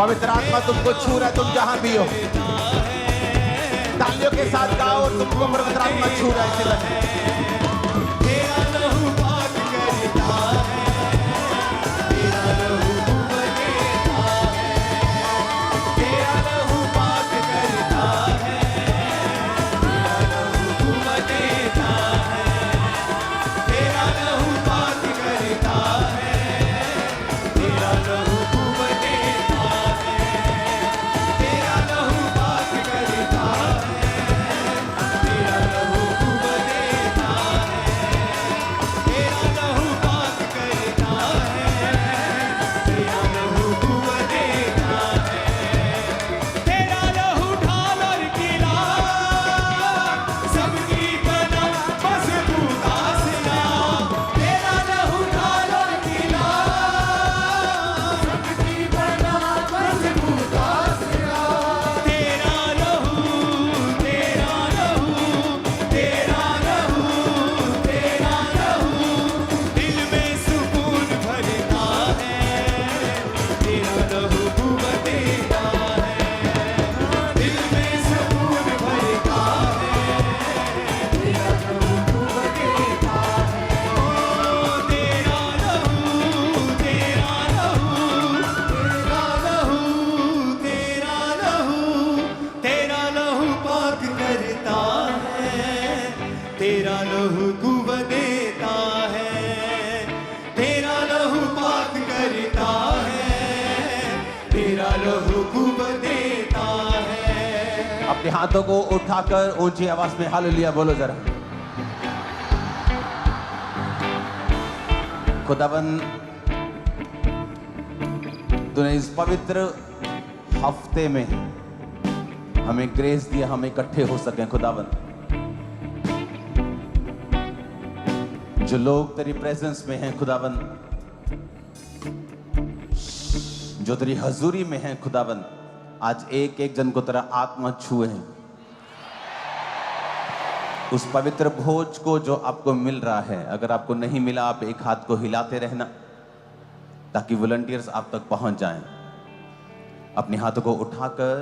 पवित्र आत्मा तुमको छू रहा है, तुम जहां भी हो तालियों के साथ गाओ और तुमको पवित्र आत्मा छू रहा है इसी वक्त। अपने हाथों को उठाकर ऊंची आवाज में हालेलुया बोलो जरा। खुदावन तूने इस पवित्र हफ्ते में हमें ग्रेस दिया, हम इकट्ठे हो सके खुदावन। जो लोग तेरी प्रेजेंस में हैं खुदावन, जो तेरी हजूरी में हैं खुदावन, आज एक एक जन को तेरा आत्मा छुए हैं। उस पवित्र भोज को जो आपको मिल रहा है, अगर आपको नहीं मिला आप एक हाथ को हिलाते रहना ताकि वॉलंटियर्स आप तक पहुंच जाएं। अपने हाथों को उठाकर,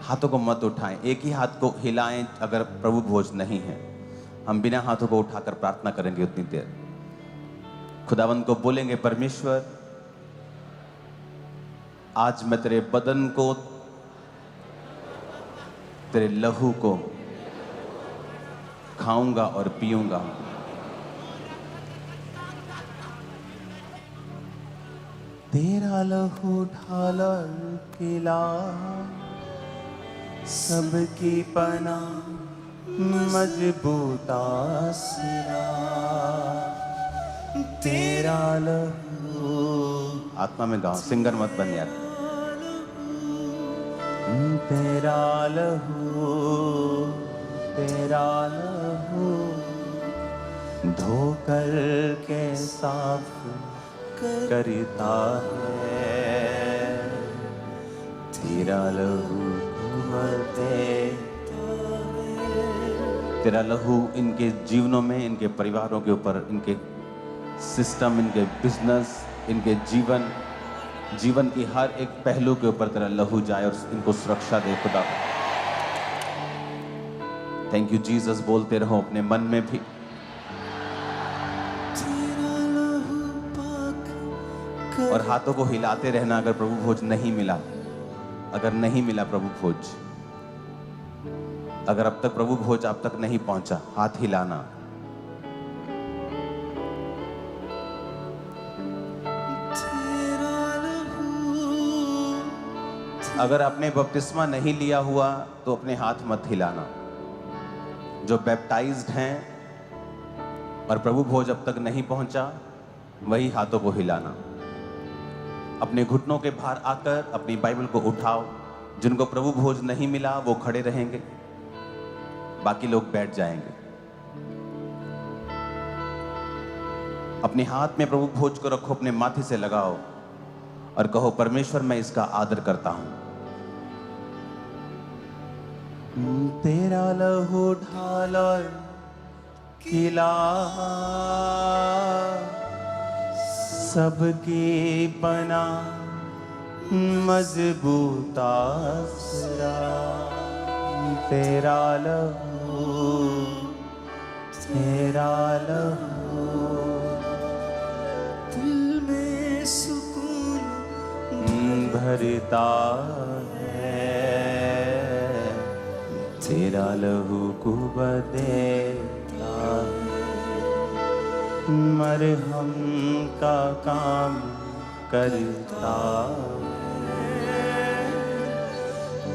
हाथों को मत उठाएं, एक ही हाथ को हिलाएं। अगर प्रभु भोज नहीं है, हम बिना हाथों को उठाकर प्रार्थना करेंगे उतनी देर। खुदावंद को बोलेंगे, परमेश्वर आज मैं तेरे बदन को, तेरे लहू को खाऊंगा और पीऊंगा। तेरा लहू ढाला किला, सबकी पना मजबूत आसरा। तेरा लहू, आत्मा में गाओ, सिंगर मत बन यार। तेरा लहू, तेरा लहू धोकर के साफ करता है। तेरा लहू तेरा लहू इनके जीवनों में, इनके परिवारों के ऊपर, इनके सिस्टम, इनके बिजनेस, इनके जीवन की हर एक पहलू के ऊपर तेरा लहू जाए और इनको सुरक्षा दे खुदा। थैंक यू जीसस बोलते रहो अपने मन में भी। और हाथों को हिलाते रहना अगर प्रभु भोज नहीं मिला, अगर नहीं मिला प्रभु भोज, अगर अब तक प्रभु भोज आप तक नहीं पहुंचा, हाथ हिलाना। अगर आपने बपतिस्मा नहीं लिया हुआ तो अपने हाथ मत हिलाना। जो बैप्टाइज्ड हैं और प्रभु भोज अब तक नहीं पहुंचा, वही हाथों को हिलाना। अपने घुटनों के भार आकर अपनी बाइबल को उठाओ। जिनको प्रभु भोज नहीं मिला वो खड़े रहेंगे, बाकी लोग बैठ जाएंगे। अपने हाथ में प्रभु भोज को रखो, अपने माथे से लगाओ और कहो, परमेश्वर मैं इसका आदर करता हूं। तेरा लहू ढाला किला, सबकी बना मजबूत आसरा तेरा लहू, तेरा लहू। दिल में सुकून भरता है, तेरा लहू कुव्वत देता है, मरहम का काम करता है।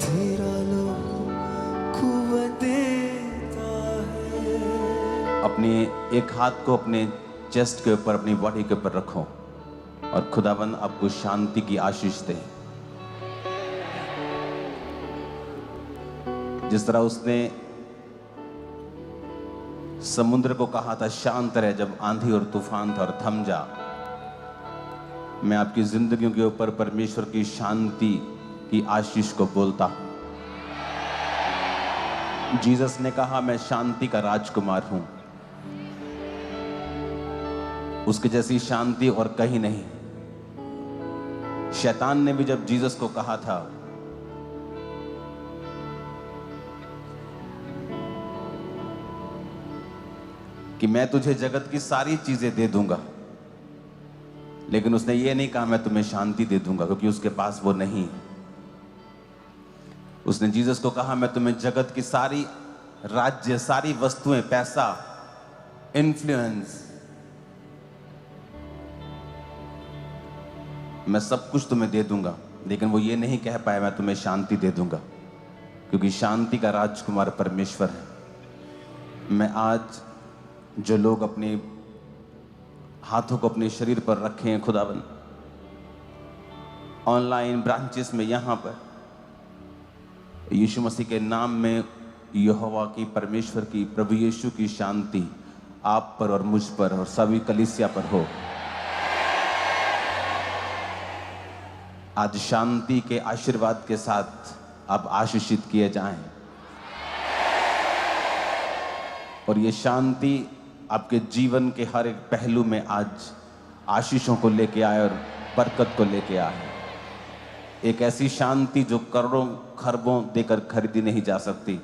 तेरा लहू कुव्वत देता है। अपने एक हाथ को अपने चेस्ट के ऊपर, अपनी बॉडी के ऊपर रखो और खुदाबंद आपको शांति की आशीष दे। जिस तरह उसने समुद्र को कहा था शांत रहे जब आंधी और तूफान था और थम जा, मैं आपकी जिंदगियों के ऊपर परमेश्वर की शांति की आशीष को बोलता हूं। जीसस ने कहा मैं शांति का राजकुमार हूं, उसके जैसी शांति और कहीं नहीं। शैतान ने भी जब जीसस को कहा था कि मैं तुझे जगत की सारी चीजें दे दूंगा, लेकिन उसने ये नहीं कहा मैं तुम्हें शांति दे दूंगा, क्योंकि उसके पास वो नहीं। उसने जीसस को कहा मैं तुम्हें जगत की सारी राज्य, सारी वस्तुएं, पैसा, इन्फ्लुएंस, मैं सब कुछ तुम्हें दे दूंगा, लेकिन वो ये नहीं कह पाया मैं तुम्हें शांति दे दूंगा, क्योंकि शांति का राजकुमार परमेश्वर है। मैं आज जो लोग अपने हाथों को अपने शरीर पर रखे हैं खुदाबंद, ऑनलाइन ब्रांचेस में, यहां पर यीशु मसीह के नाम में यहोवा की, परमेश्वर की, प्रभु यीशु की शांति आप पर और मुझ पर और सभी कलीसिया पर हो। आज शांति के आशीर्वाद के साथ आप आशीषित किए जाएं और ये शांति आपके जीवन के हर एक पहलू में आज आशीषों को लेके आए और बरकत को लेके आए। एक ऐसी शांति जो करोड़ों खरबों देकर खरीदी नहीं जा सकती,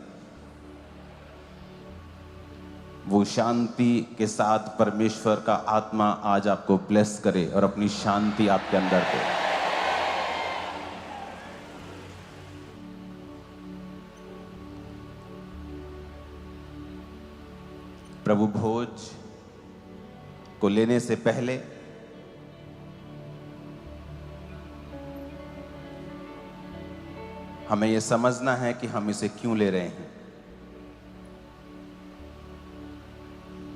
वो शांति के साथ परमेश्वर का आत्मा आज आपको ब्लेस करे और अपनी शांति आपके अंदर दे। प्रभु भोज को लेने से पहले हमें यह समझना है कि हम इसे क्यों ले रहे हैं,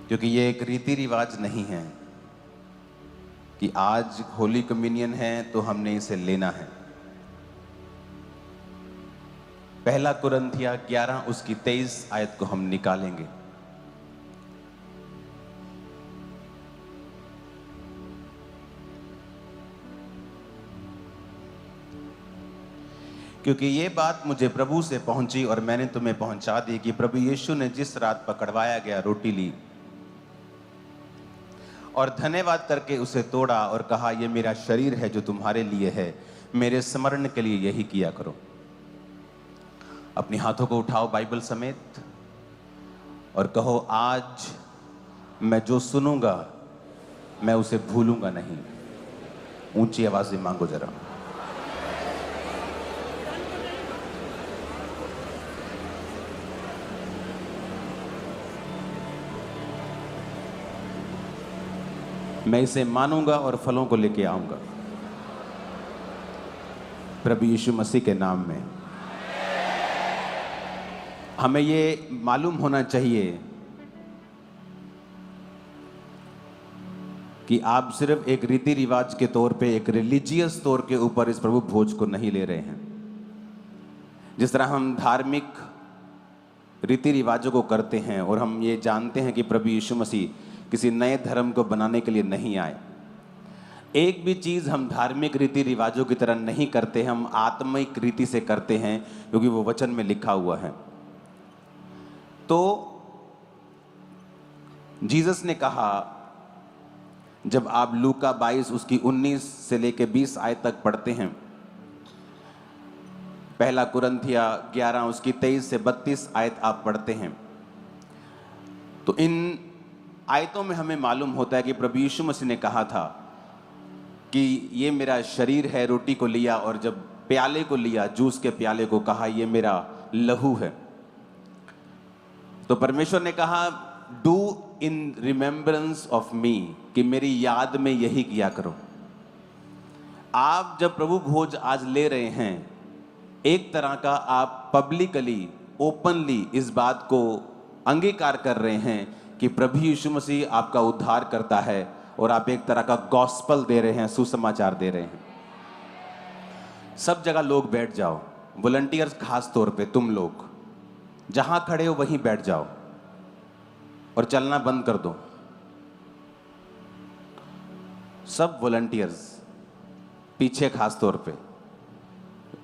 क्योंकि ये एक रीति रिवाज नहीं है कि आज होली कम्युनियन है तो हमने इसे लेना है। पहला कुरिन्थिया 11 उसकी 23 आयत को हम निकालेंगे। क्योंकि ये बात मुझे प्रभु से पहुंची और मैंने तुम्हें पहुंचा दी कि प्रभु यीशु ने जिस रात पकड़वाया गया रोटी ली और धन्यवाद करके उसे तोड़ा और कहा यह मेरा शरीर है जो तुम्हारे लिए है, मेरे स्मरण के लिए यही किया करो। अपने हाथों को उठाओ बाइबल समेत और कहो आज मैं जो सुनूंगा मैं उसे भूलूंगा नहीं। ऊंची आवाज से मांगो जरा। मैं इसे मानूंगा और फलों को लेके आऊंगा प्रभु यीशु मसीह के नाम में। हमें ये मालूम होना चाहिए कि आप सिर्फ एक रीति रिवाज के तौर पे, एक रिलीजियस तौर के ऊपर इस प्रभु भोज को नहीं ले रहे हैं। जिस तरह हम धार्मिक रीति रिवाजों को करते हैं और हम ये जानते हैं कि प्रभु यीशु मसीह किसी नए धर्म को बनाने के लिए नहीं आए। एक भी चीज़ हम धार्मिक रीति रिवाजों की तरह नहीं करते, हम आत्मिक रीति से करते हैं क्योंकि वो वचन में लिखा हुआ है। तो जीसस ने कहा, जब आप लूका 22 उसकी 19 से लेके 20 आयत तक पढ़ते हैं, पहला कुरिन्थिया 11 उसकी 23 से 32 आयत आप पढ़ते हैं तो इन आयतों में हमें मालूम होता है कि प्रभु यीशु मसीह ने कहा था कि ये मेरा शरीर है, रोटी को लिया, और जब प्याले को लिया, जूस के प्याले को, कहा ये मेरा लहू है। तो परमेश्वर ने कहा do in remembrance of me, कि मेरी याद में यही किया करो। आप जब प्रभु भोज आज ले रहे हैं, एक तरह का आप पब्लिकली, ओपनली इस बात को अंगीकार कर रहे हैं कि प्रभु यीशु मसीह आपका उद्धार करता है, और आप एक तरह का गॉस्पल दे रहे हैं, सुसमाचार दे रहे हैं। सब जगह लोग बैठ जाओ, वॉलंटियर्स खास तौर पे तुम लोग जहां खड़े हो वहीं बैठ जाओ और चलना बंद कर दो। सब वॉलंटियर्स पीछे खास तौर पे,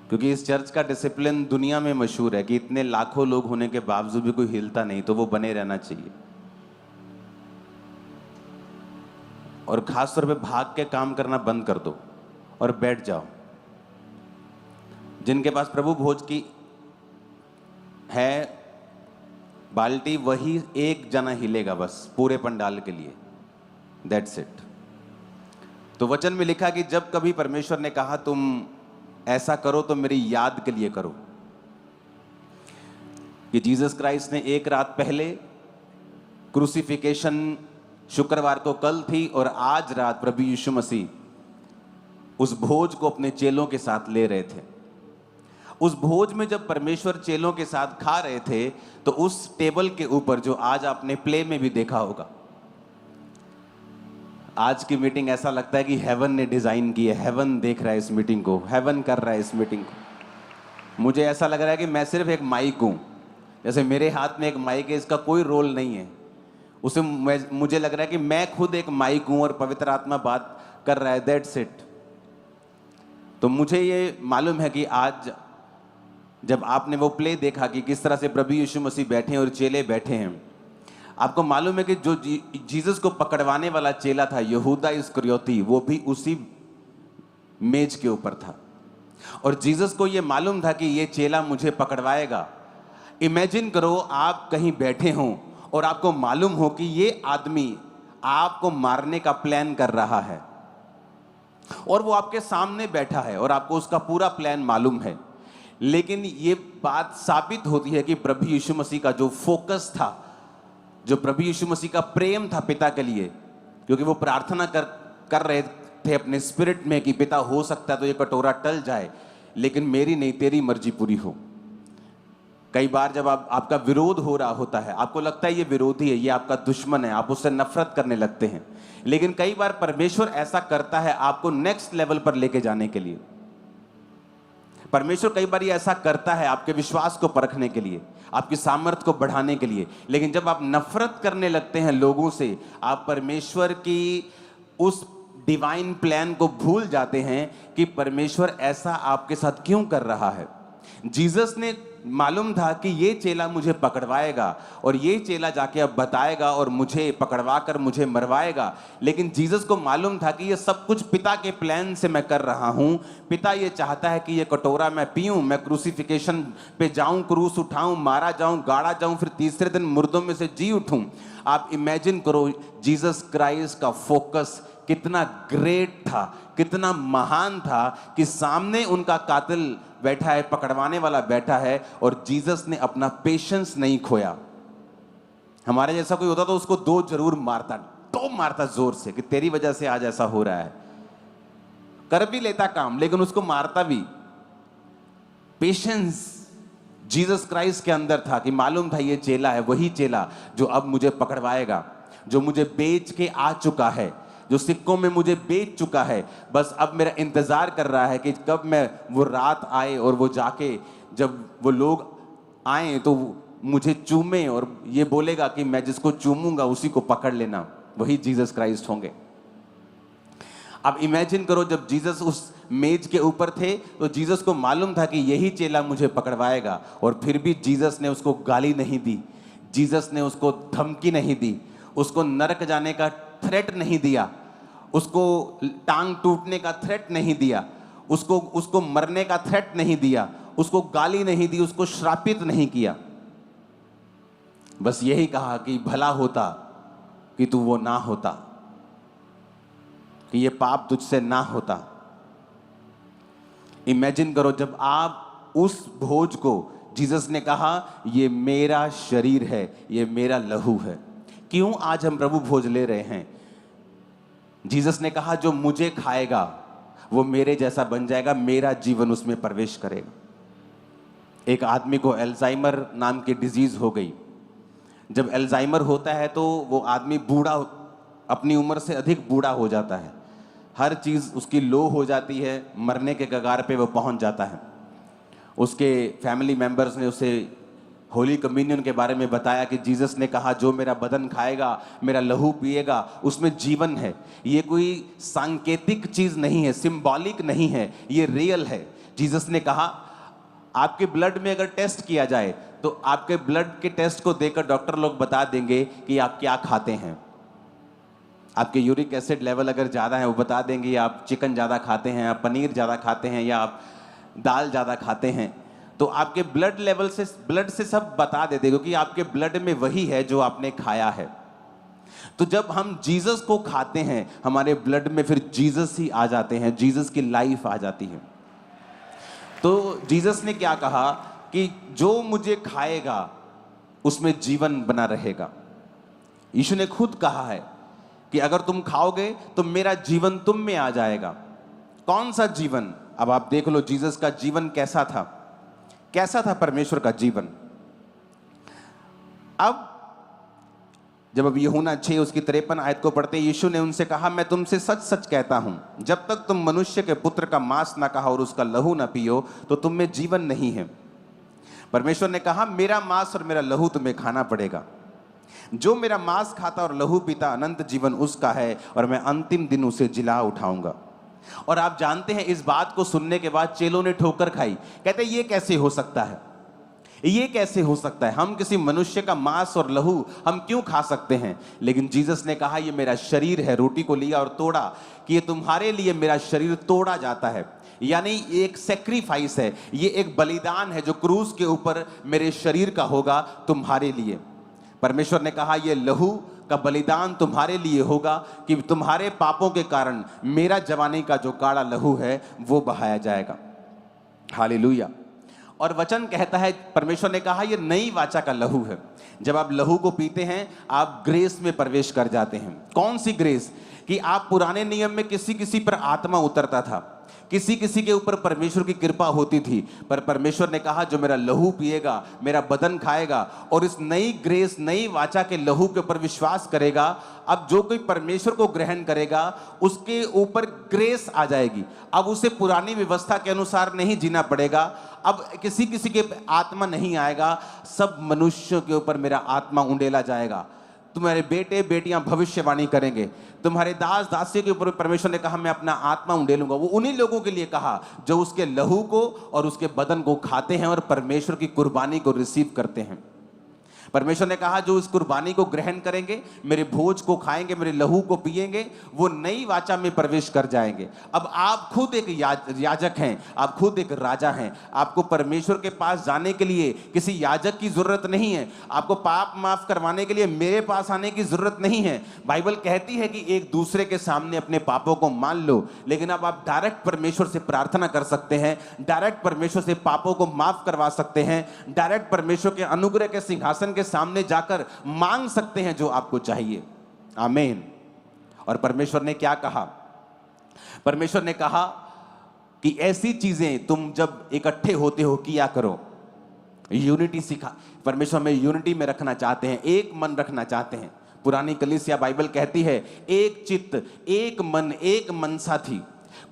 क्योंकि इस चर्च का डिसिप्लिन दुनिया में मशहूर है कि इतने लाखों लोग होने के बावजूद भी कोई हिलता नहीं, तो वो बने रहना चाहिए। और खास तौर पे भाग के काम करना बंद कर दो और बैठ जाओ। जिनके पास प्रभु भोज की है बाल्टी, वही एक जना हिलेगा बस पूरे पंडाल के लिए, दैट्स इट। तो वचन में लिखा कि जब कभी परमेश्वर ने कहा तुम ऐसा करो तो मेरी याद के लिए करो, कि जीसस क्राइस्ट ने एक रात पहले, क्रूसिफिकेशन शुक्रवार को कल थी, और आज रात प्रभु यीशु मसीह उस भोज को अपने चेलों के साथ ले रहे थे। उस भोज में जब परमेश्वर चेलों के साथ खा रहे थे, तो उस टेबल के ऊपर, जो आज आपने प्ले में भी देखा होगा, आज की मीटिंग ऐसा लगता है कि हेवन ने डिजाइन की है, हेवन देख रहा है इस मीटिंग को, हेवन कर रहा है इस मीटिंग को। मुझे ऐसा लग रहा है कि मैं सिर्फ एक माइक हूं, जैसे मेरे हाथ में एक माइक है, इसका कोई रोल नहीं है। उसे मुझे लग रहा है कि मैं खुद एक माइक हूं और पवित्र आत्मा बात कर रहा है, दैट्स इट। तो मुझे ये मालूम है कि आज जब आपने वो प्ले देखा कि किस तरह से प्रभु यीशु मसीह बैठे हैं और चेले बैठे हैं, आपको मालूम है कि जो जीसस को पकड़वाने वाला चेला था, यहूदा इस्करियोती, वो भी उसी मेज के ऊपर था, और जीसस को ये मालूम था कि ये चेला मुझे पकड़वाएगा। इमेजिन करो आप कहीं बैठे हों और आपको मालूम हो कि ये आदमी आपको मारने का प्लान कर रहा है, और वो आपके सामने बैठा है और आपको उसका पूरा प्लान मालूम है। लेकिन ये बात साबित होती है कि प्रभु यीशु मसीह का जो फोकस था, जो प्रभु यीशु मसीह का प्रेम था पिता के लिए, क्योंकि वो प्रार्थना कर रहे थे अपने स्पिरिट में कि पिता हो सकता है तो ये कटोरा टल जाए, लेकिन मेरी नहीं तेरी मर्जी पूरी हो। कई बार जब आपका विरोध हो रहा होता है, आपको लगता है ये विरोधी है, ये आपका दुश्मन है, आप उससे नफरत करने लगते हैं, लेकिन कई बार परमेश्वर ऐसा करता है आपको नेक्स्ट लेवल पर लेके जाने के लिए। परमेश्वर कई बार ये ऐसा करता है आपके विश्वास को परखने के लिए, आपकी सामर्थ्य को बढ़ाने के लिए। लेकिन जब आप नफरत करने लगते हैं लोगों से, आप परमेश्वर की उस डिवाइन प्लान को भूल जाते हैं कि परमेश्वर ऐसा आपके साथ क्यों कर रहा है। जीसस ने मालूम था कि ये चेला मुझे पकड़वाएगा और ये चेला जाके अब बताएगा और मुझे पकड़वा कर मुझे मरवाएगा, लेकिन जीसस को मालूम था कि ये सब कुछ पिता के प्लान से मैं कर रहा हूं। पिता ये चाहता है कि ये कटोरा मैं पीऊं, मैं क्रूसिफिकेशन पे जाऊं, क्रूस उठाऊं, मारा जाऊं, गाड़ा जाऊं, फिर तीसरे दिन मुर्दों में से जी उठूं। आप इमेजिन करो जीसस क्राइस्ट का फोकस कितना ग्रेट था, कितना महान था कि सामने उनका कातिल बैठा है, पकड़वाने वाला बैठा है, और जीसस ने अपना पेशेंस नहीं खोया। हमारे जैसा कोई होता तो उसको दो जरूर मारता जोर से कि तेरी वजह से आज ऐसा हो रहा है। कर भी लेता काम, लेकिन उसको मारता भी। पेशेंस जीसस क्राइस्ट के अंदर था कि मालूम था ये चेला है, वही चेला जो अब मुझे पकड़वाएगा, जो मुझे बेच के आ चुका है, जो सिक्कों में मुझे बेच चुका है। बस अब मेरा इंतजार कर रहा है कि कब मैं वो रात आए और वो जाके जब वो लोग आए तो मुझे चूमे और ये बोलेगा कि मैं जिसको चूमूंगा उसी को पकड़ लेना, वही जीसस क्राइस्ट होंगे। अब इमेजिन करो जब जीसस उस मेज के ऊपर थे तो जीसस को मालूम था कि यही चेला मुझे पकड़वाएगा, और फिर भी जीसस ने उसको गाली नहीं दी, जीसस ने उसको धमकी नहीं दी, उसको नरक जाने का थ्रेट नहीं दिया, उसको टांग टूटने का थ्रेट नहीं दिया, उसको मरने का थ्रेट नहीं दिया। उसको गाली नहीं दी, उसको श्रापित नहीं किया, बस यही कहा कि भला होता कि तू वो ना होता, कि ये पाप तुझसे ना होता। इमेजिन करो जब आप उस भोज को, जीसस ने कहा ये मेरा शरीर है, ये मेरा लहू है। क्यों आज हम प्रभु भोज ले रहे हैं? जीसस ने कहा जो मुझे खाएगा वो मेरे जैसा बन जाएगा, मेरा जीवन उसमें प्रवेश करेगा। एक आदमी को अल्जाइमर नाम की डिजीज हो गई। जब अल्जाइमर होता है तो वो आदमी बूढ़ा, अपनी उम्र से अधिक बूढ़ा हो जाता है, हर चीज़ उसकी लो हो जाती है, मरने के कगार पे वो पहुंच जाता है। उसके फैमिली मेंबर्स ने उसे होली कम्युनियन के बारे में बताया कि जीसस ने कहा जो मेरा बदन खाएगा, मेरा लहू पिएगा, उसमें जीवन है। ये कोई सांकेतिक चीज़ नहीं है, सिंबॉलिक नहीं है, ये रियल है। जीसस ने कहा आपके ब्लड में अगर टेस्ट किया जाए तो आपके ब्लड के टेस्ट को देखकर डॉक्टर लोग बता देंगे कि आप क्या खाते हैं। आपके यूरिक एसिड लेवल अगर ज़्यादा है वो बता देंगे आप चिकन ज़्यादा खाते हैं, आप पनीर ज़्यादा खाते हैं, या आप दाल ज़्यादा खाते हैं। तो आपके ब्लड लेवल से, ब्लड से सब बता देते, क्योंकि आपके ब्लड में वही है जो आपने खाया है। तो जब हम जीसस को खाते हैं हमारे ब्लड में फिर जीसस ही आ जाते हैं, जीसस की लाइफ आ जाती है। तो जीसस ने क्या कहा कि जो मुझे खाएगा उसमें जीवन बना रहेगा। यीशु ने खुद कहा है कि अगर तुम खाओगे तो मेरा जीवन तुम में आ जाएगा। कौन सा जीवन? अब आप देख लो जीसस का जीवन कैसा था, कैसा था परमेश्वर का जीवन। अब जब यूहन्ना 6 उसकी 53 आयत को पढ़ते यीशु ने उनसे कहा मैं तुमसे सच सच कहता हूं, जब तक तुम मनुष्य के पुत्र का मांस ना खाओ और उसका लहू ना पियो तो तुम में जीवन नहीं है। परमेश्वर ने कहा मेरा मांस और मेरा लहू तुम्हें खाना पड़ेगा। जो मेरा मांस खाता और लहू पीता अनंत जीवन उसका है और मैं अंतिम दिन उसे जिला उठाऊंगा। और आप जानते हैं इस बात को सुनने के बाद चेलों ने ठोकर खाई। कहते ये कैसे हो सकता है, ये कैसे हो सकता है? हम किसी मनुष्य का मांस और लहू हम क्यों खा सकते हैं? लेकिन जीसस ने कहा ये मेरा शरीर है। रोटी को लिया और तोड़ा कि ये तुम्हारे लिए मेरा शरीर तोड़ा जाता है, यानी एक सेक्रीफाइस है, ये एक बलिदान है जो क्रूस के ऊपर मेरे शरीर का होगा तुम्हारे लिए। परमेश्वर ने कहा यह लहू का बलिदान तुम्हारे लिए होगा कि तुम्हारे पापों के कारण मेरा जवानी का जो काड़ा लहू है वो बहाया जाएगा। हालेलुया। और वचन कहता है, परमेश्वर ने कहा यह नई वाचा का लहू है। जब आप लहू को पीते हैं आप ग्रेस में प्रवेश कर जाते हैं। कौन सी ग्रेस? कि आप पुराने नियम में किसी किसी पर आत्मा उतरता था, किसी किसी के ऊपर परमेश्वर की कृपा होती थी, पर परमेश्वर ने कहा जो मेरा लहू पिएगा, मेरा बदन खाएगा और इस नई ग्रेस, नई वाचा के लहू के ऊपर विश्वास करेगा, अब जो कोई परमेश्वर को ग्रहण करेगा उसके ऊपर ग्रेस आ जाएगी। अब उसे पुरानी व्यवस्था के अनुसार नहीं जीना पड़ेगा, अब किसी किसी के आत्मा नहीं आएगा, सब मनुष्यों के ऊपर मेरा आत्मा उंडेला जाएगा। तुम्हारे बेटे बेटियां भविष्यवाणी करेंगे, तुम्हारे दास दासियों के ऊपर परमेश्वर ने कहा मैं अपना आत्मा उंडेलूंगा। वो उन्हीं लोगों के लिए कहा जो उसके लहू को और उसके बदन को खाते हैं और परमेश्वर की कुर्बानी को रिसीव करते हैं। परमेश्वर ने कहा जो इस कुर्बानी को ग्रहण करेंगे, मेरे भोज को खाएंगे, मेरे लहू को पिएंगे, वो नई वाचा में प्रवेश कर जाएंगे। अब आप खुद एक याजक हैं, आप खुद एक राजा हैं। आपको परमेश्वर के पास जाने के लिए किसी याजक की जरूरत नहीं है, आपको पाप माफ करवाने के लिए मेरे पास आने की जरूरत नहीं है। बाइबल कहती है कि एक दूसरे के सामने अपने पापों को मान लो, लेकिन अब आप डायरेक्ट परमेश्वर से प्रार्थना कर सकते हैं, डायरेक्ट परमेश्वर से पापों को माफ करवा सकते हैं, डायरेक्ट परमेश्वर के अनुग्रह के सिंहासन के सामने जाकर मांग सकते हैं जो आपको चाहिए। आमीन। और परमेश्वर ने क्या कहा? परमेश्वर ने कहा कि ऐसी चीजें तुम जब इकट्ठे होते हो किया करो। यूनिटी सिखा, परमेश्वर में यूनिटी में रखना चाहते हैं, एक मन रखना चाहते हैं। पुरानी कलीसिया बाइबल कहती है एक चित्त, एक मन, एक मनसा थी,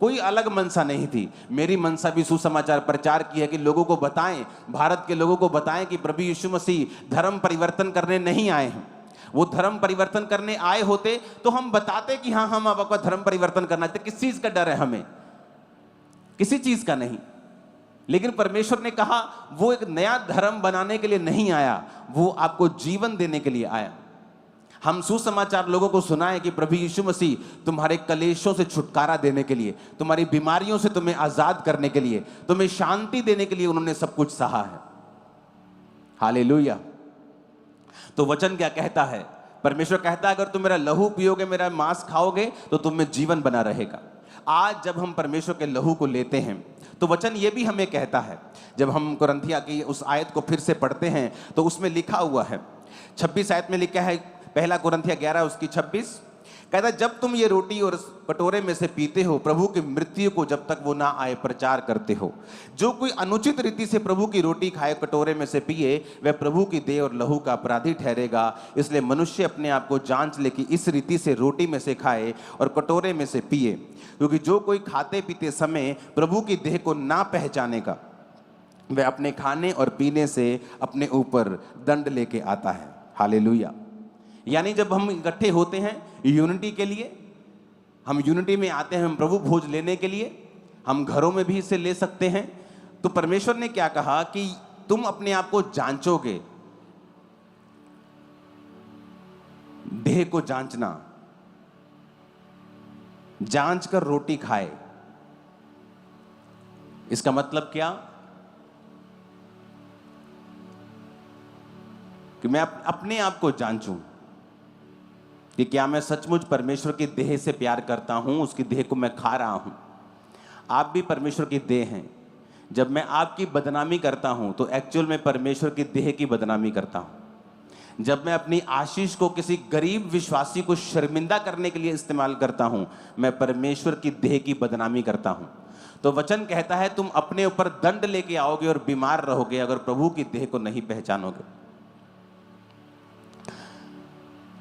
कोई अलग मनसा नहीं थी। मेरी मनसा भी सुसमाचार प्रचार की है कि लोगों को बताएं, भारत के लोगों को बताएं कि प्रभु यीशु मसीह धर्म परिवर्तन करने नहीं आए हैं। वो धर्म परिवर्तन करने आए होते तो हम बताते कि हाँ हम अब आपका धर्म परिवर्तन करना चाहते। किस चीज का डर है हमें? किसी चीज का नहीं। लेकिन परमेश्वर ने कहा वो एक नया धर्म बनाने के लिए नहीं आया, वो आपको जीवन देने के लिए आया। हम सुसमाचार लोगों को सुनाएं कि प्रभु यीशु मसीह तुम्हारे कलेशों से छुटकारा देने के लिए, तुम्हारी बीमारियों से तुम्हें आजाद करने के लिए, तुम्हें शांति देने के लिए उन्होंने सब कुछ सहा है। हालेलुया। तो वचन क्या कहता है? परमेश्वर कहता है अगर तुम मेरा लहू पियोगे, मेरा मांस खाओगे तो तुम में जीवन बना रहेगा। आज जब हम परमेश्वर के लहू को लेते हैं तो वचन ये भी हमें कहता है, जब हम कुरिन्थिया की उस आयत को फिर से पढ़ते हैं तो उसमें लिखा हुआ है, 26 आयत में लिखा है, पहला कुरिन्थिया 11 उसकी 26, कहता है जब तुम ये रोटी और कटोरे में से पीते हो, प्रभु की मृत्यु को जब तक वो ना आए प्रचार करते हो। जो कोई अनुचित रीति से प्रभु की रोटी खाए, कटोरे में से पिए, वह प्रभु की देह और लहू का अपराधी ठहरेगा। इसलिए मनुष्य अपने आप को जांच ले कि इस रीति से रोटी में से खाए और कटोरे में से पिए, क्योंकि जो कोई खाते पीते समय प्रभु की देह को ना पहचानेगा, वह अपने खाने और पीने से अपने ऊपर दंड लेके आता है। हालेलुया। यानी जब हम इकट्ठे होते हैं यूनिटी के लिए, हम यूनिटी में आते हैं, हम प्रभु भोज लेने के लिए, हम घरों में भी इसे ले सकते हैं। तो परमेश्वर ने क्या कहा कि तुम अपने आप को जांचोगे, देह को जांचना, जांच कर रोटी खाए। इसका मतलब क्या कि मैं अपने आप को जांचूं कि क्या मैं सचमुच परमेश्वर की देह से प्यार करता हूं, उसकी देह को मैं खा रहा हूं। आप भी परमेश्वर की देह हैं। जब मैं आपकी बदनामी करता हूं तो एक्चुअल में परमेश्वर की देह की बदनामी करता हूं। जब मैं अपनी आशीष को किसी गरीब विश्वासी को शर्मिंदा करने के लिए इस्तेमाल करता हूं, मैं परमेश्वर की देह की बदनामी करता हूं। तो वचन कहता है तुम अपने ऊपर दंड लेके आओगे और बीमार रहोगे अगर प्रभु की देह को नहीं पहचानोगे।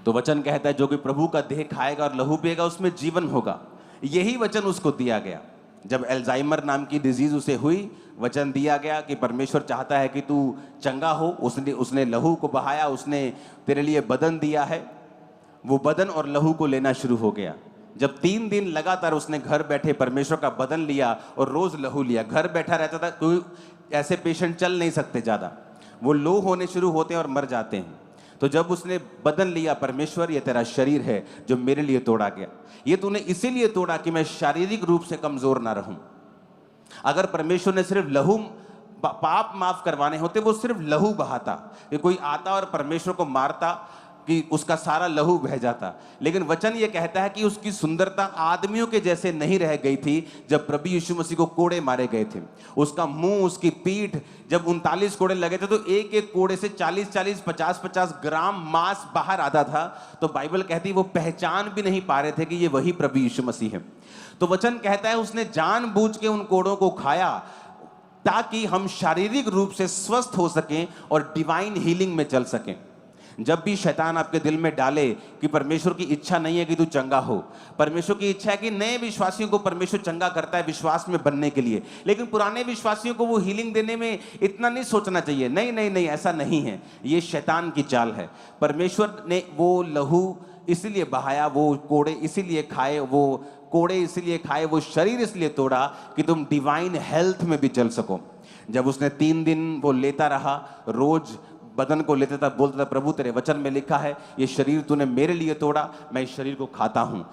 तो वचन कहता है जो कि प्रभु का देह खाएगा और लहू पिएगा उसमें जीवन होगा। यही वचन उसको दिया गया। जब अल्जाइमर नाम की डिजीज उसे हुई, वचन दिया गया कि परमेश्वर चाहता है कि तू चंगा हो। उसने लहू को बहाया, उसने तेरे लिए बदन दिया है। वो बदन और लहू को लेना शुरू हो गया। जब 3 दिन लगातार उसने घर बैठे परमेश्वर का बदन लिया और रोज लहू लिया, घर बैठा रहता था। कोई ऐसे पेशेंट चल नहीं सकते ज़्यादा, वो लो होने शुरू होते हैं और मर जाते हैं। तो जब उसने बदन लिया, परमेश्वर ये तेरा शरीर है जो मेरे लिए तोड़ा गया, ये तूने इसीलिए तोड़ा कि मैं शारीरिक रूप से कमजोर ना रहूं। अगर परमेश्वर ने सिर्फ लहू पाप माफ करवाने होते, वो सिर्फ लहू बहाता कि कोई आता और परमेश्वर को मारता कि उसका सारा लहू बह जाता। लेकिन वचन ये कहता है कि उसकी सुंदरता आदमियों के जैसे नहीं रह गई थी जब प्रभु यीशु मसीह को कोड़े मारे गए थे। उसका मुंह, उसकी पीठ, जब 39 कोड़े लगे थे तो एक एक कोड़े से 40-40, 50-50 ग्राम मांस बाहर आता था। तो बाइबल कहती है वो पहचान भी नहीं पा रहे थे कि ये वही प्रभु यीशु मसीह है। तो वचन कहता है उसने जानबूझ के उन कोड़ों को खाया ताकि हम शारीरिक रूप से स्वस्थ हो सकें और डिवाइन हीलिंग में चल सकें। जब भी शैतान आपके दिल में डाले कि परमेश्वर की इच्छा नहीं है कि तू चंगा हो, परमेश्वर की इच्छा है कि नए विश्वासियों को परमेश्वर चंगा करता है विश्वास में बनने के लिए, लेकिन पुराने विश्वासियों को वो हीलिंग देने में इतना नहीं सोचना चाहिए। नहीं नहीं नहीं, ऐसा नहीं है, ये शैतान की चाल है। परमेश्वर ने वो लहू इसीलिए बहाया, वो कोड़े इसीलिए खाए, वो शरीर इसलिए तोड़ा कि तुम डिवाइन हेल्थ में भी चल सको। जब उसने 3 दिन वो लेता रहा, रोज बदन को लेता था, बोलता था प्रभु तेरे वचन में लिखा है ये शरीर तूने मेरे लिए तोड़ा, मैं इस शरीर को खाता हूं।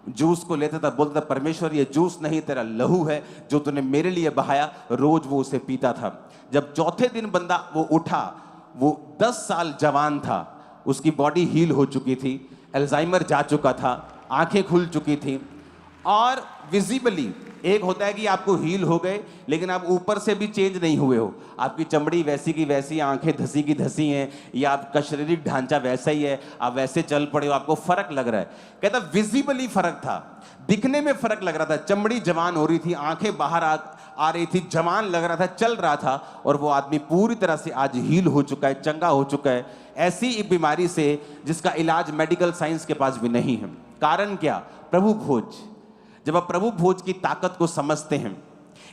जूस को लेता था, बोलता था परमेश्वर ये जूस नहीं तेरा लहू है जो तूने मेरे लिए बहाया। रोज वो उसे पीता था। जब चौथे दिन बंदा वो उठा, वो 10 साल जवान था, उसकी बॉडी हील हो चुकी थी, अल्जाइमर जा चुका था, आंखें खुल चुकी थी और विजिबली एक होता है कि आपको हील हो गए लेकिन आप ऊपर से भी चेंज नहीं हुए हो, आपकी चमड़ी वैसी की वैसी, आंखें धसी की धसी हैं, या आपका शारीरिक ढांचा वैसा ही है, आप वैसे चल पड़े हो, आपको फर्क लग रहा है। कहता विजिबली फर्क था, दिखने में फर्क लग रहा था, चमड़ी जवान हो रही थी, आंखें बाहर आ रही थी, जवान लग रहा था, चल रहा था, और वो आदमी पूरी तरह से आज हील हो चुका है, चंगा हो चुका है, ऐसी बीमारी से जिसका इलाज मेडिकल साइंस के पास भी नहीं है। कारण क्या? प्रभु भोज। जब आप प्रभु भोज की ताकत को समझते हैं,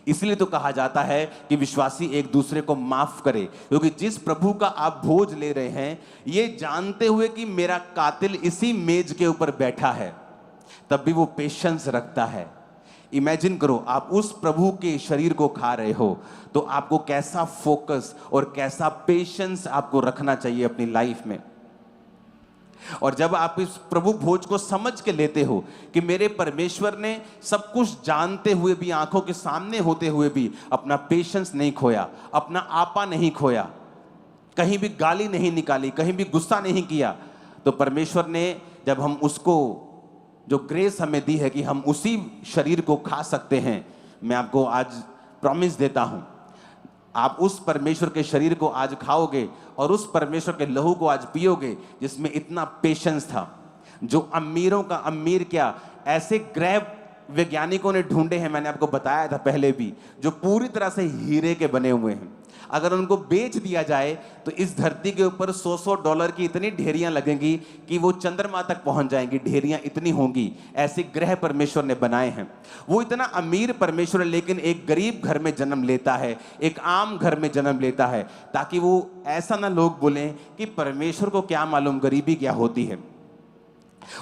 इसलिए तो कहा जाता है कि विश्वासी एक दूसरे को माफ करे, क्योंकि जिस प्रभु का आप भोज ले रहे हैं ये जानते हुए कि मेरा कातिल इसी मेज के ऊपर बैठा है, तब भी वो पेशेंस रखता है। इमेजिन करो आप उस प्रभु के शरीर को खा रहे हो, तो आपको कैसा फोकस और कैसा पेशेंस आपको रखना चाहिए अपनी लाइफ में। और जब आप इस प्रभु भोज को समझ के लेते हो कि मेरे परमेश्वर ने सब कुछ जानते हुए भी, आंखों के सामने होते हुए भी अपना पेशेंस नहीं खोया, अपना आपा नहीं खोया, कहीं भी गाली नहीं निकाली, कहीं भी गुस्सा नहीं किया, तो परमेश्वर ने जब हम उसको जो ग्रेस हमें दी है कि हम उसी शरीर को खा सकते हैं, मैं आपको आज प्रॉमिस देता हूं, आप उस परमेश्वर के शरीर को आज खाओगे और उस परमेश्वर के लहू को आज पियोगे जिसमें इतना पेशेंस था। जो अमीरों का अमीर क्या, ऐसे ग्रह वैज्ञानिकों ने ढूंढे हैं, मैंने आपको बताया था पहले भी, जो पूरी तरह से हीरे के बने हुए हैं। अगर उनको बेच दिया जाए तो इस धरती के ऊपर $100 की इतनी ढेरियां लगेंगी कि वो चंद्रमा तक पहुंच जाएंगी, ढेरियां इतनी होंगी। ऐसे ग्रह परमेश्वर ने बनाए हैं। वो इतना अमीर परमेश्वर है, लेकिन एक गरीब घर में जन्म लेता है, एक आम घर में जन्म लेता है, ताकि वो ऐसा ना लोग बोलें कि परमेश्वर को क्या मालूम गरीबी क्या होती है,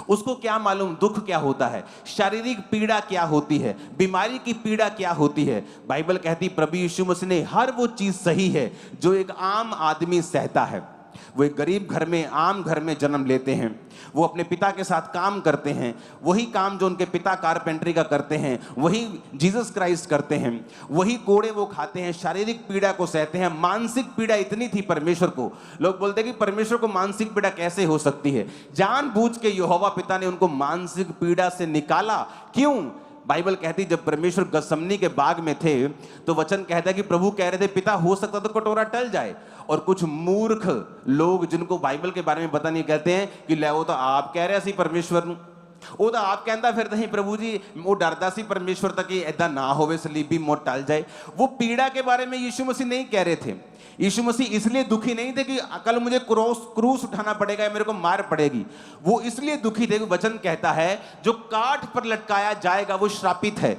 उसको क्या मालूम दुख क्या होता है, शारीरिक पीड़ा क्या होती है, बीमारी की पीड़ा क्या होती है। बाइबल कहती प्रभु यीशु मसीह ने हर वो चीज सही है जो एक आम आदमी सहता है। वो एक गरीब घर में, आम घर में जन्म लेते हैं, वो अपने पिता के साथ काम करते हैं, वही काम जो उनके पिता कारपेंटरी का करते हैं वही जीसस क्राइस्ट करते हैं, वही कोड़े वो खाते हैं, शारीरिक पीड़ा को सहते हैं। मानसिक पीड़ा इतनी थी परमेश्वर को, लोग बोलते हैं कि परमेश्वर को मानसिक पीड़ा कैसे हो सकती है। जानबूझ के यहोवा पिता ने उनको मानसिक पीड़ा से निकाला। क्यों? बाइबल कहती जब परमेश्वर गसमनी के बाग में थे तो वचन कहता है कि प्रभु कह रहे थे पिता हो सकता तो कटोरा टल जाए, और कुछ मूर्ख लोग जिनको बाइबल के बारे में पता नहीं कहते हैं कि ले वो तो आप कह रहे सी परमेश्वर ਨੂੰ, ਉਹ ਤਾਂ ਆਪ ਕਹਿੰਦਾ ਫਿਰਦਾ ਸੀ प्रभु जी, वो डरता सी परमेश्वर तक कि ऐदा ना होवे सलीबी मौत टल जाए। वो पीड़ा के बारे में यीशु मसीह नहीं कह रहे थे। यीशु मसीह इसलिए दुखी नहीं थे कि कल मुझे क्रूस उठाना पड़ेगा या मेरे को मार पड़ेगी। वो इसलिए दुखी थे कि वचन कहता है जो काठ पर लटकाया जाएगा वो श्रापित है।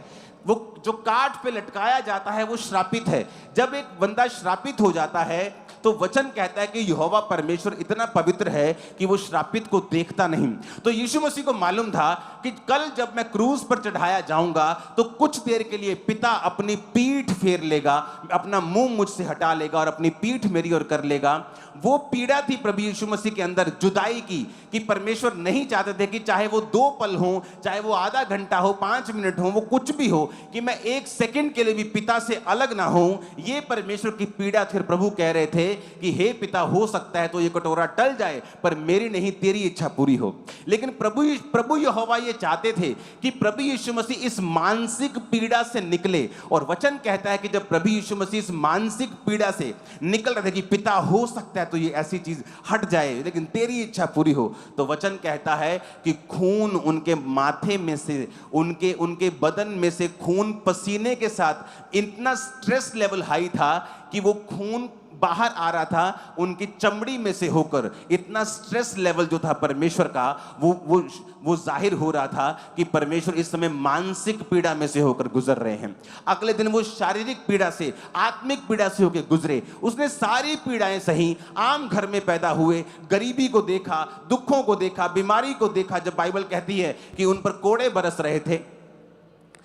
वो जो काठ पे लटकाया जाता है वो श्रापित है। जब एक बंदा श्रापित हो जाता है तो वचन कहता है कि यहोवा परमेश्वर इतना पवित्र है कि वो श्रापित को देखता नहीं। तो यीशु मसीह को मालूम था कि कल जब मैं क्रूस पर चढ़ाया जाऊंगा तो कुछ देर के लिए पिता अपनी पीठ फेर लेगा, अपना मुंह मुझसे हटा लेगा और अपनी पीठ मेरी ओर कर लेगा। वो पीड़ा थी प्रभु यीशु मसीह के अंदर जुदाई की, कि परमेश्वर नहीं चाहते थे कि चाहे वो 2 पल हो, चाहे वो आधा घंटा हो, 5 मिनट हो, वो कुछ भी हो, कि मैं 1 सेकंड के लिए भी पिता से अलग ना हूं। ये परमेश्वर की पीड़ा थी। प्रभु कह रहे थे कि हे पिता हो सकता है तो ये कटोरा टल जाए पर मेरी नहीं तेरी इच्छा पूरी हो। लेकिन प्रभु यहोवा ये चाहते थे कि प्रभु यीशु मसीह इस मानसिक पीड़ा से निकले। और वचन कहता है कि जब प्रभु यीशु मसीह इस मानसिक पीड़ा से निकल रहे थे कि पिता हो सकता है तो ये ऐसी चीज हट जाए लेकिन तेरी इच्छा पूरी हो, तो वचन कहता है कि खून उनके माथे में से, उनके बदन में से खून पसीने के साथ इतना स्ट्रेस लेवल हाई था कि वो खून बाहर आ रहा था उनकी चमड़ी में से होकर। इतना स्ट्रेस लेवल जो था परमेश्वर का वो जाहिर हो रहा था कि परमेश्वर इस समय मानसिक पीड़ा में से होकर गुजर रहे हैं। अगले दिन वो शारीरिक पीड़ा से, आत्मिक पीड़ा से होकर गुजरे। उसने सारी पीड़ाएं सही, आम घर में पैदा हुए, गरीबी को देखा, दुखों को देखा, बीमारी को देखा। जब बाइबल कहती है कि उन पर कोड़े बरस रहे थे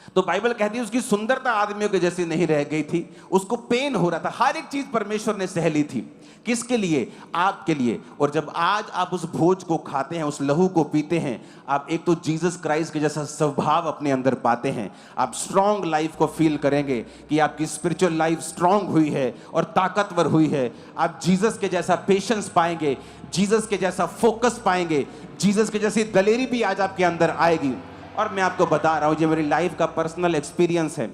तो बाइबल कहती है उसकी सुंदरता आदमियों के जैसी नहीं रह गई थी, उसको पेन हो रहा था। हर एक चीज परमेश्वर ने सह ली थी। किसके लिए? आपके लिए। और जब आज आप उस भोज को खाते हैं, उस लहू को पीते हैं, आप एक तो जीसस क्राइस्ट के जैसा स्वभाव अपने अंदर पाते हैं। आप स्ट्रांग लाइफ को फील करेंगे कि आपकी स्पिरिचुअल लाइफ स्ट्रांग हुई है और ताकतवर हुई है। आप जीसस के जैसा पेशेंस पाएंगे, जीसस के जैसा फोकस पाएंगे, जीसस के जैसी दलेरी भी आज आपके अंदर आएगी। और मैं आपको बता रहा हूं, ये मेरी लाइफ का पर्सनल एक्सपीरियंस है।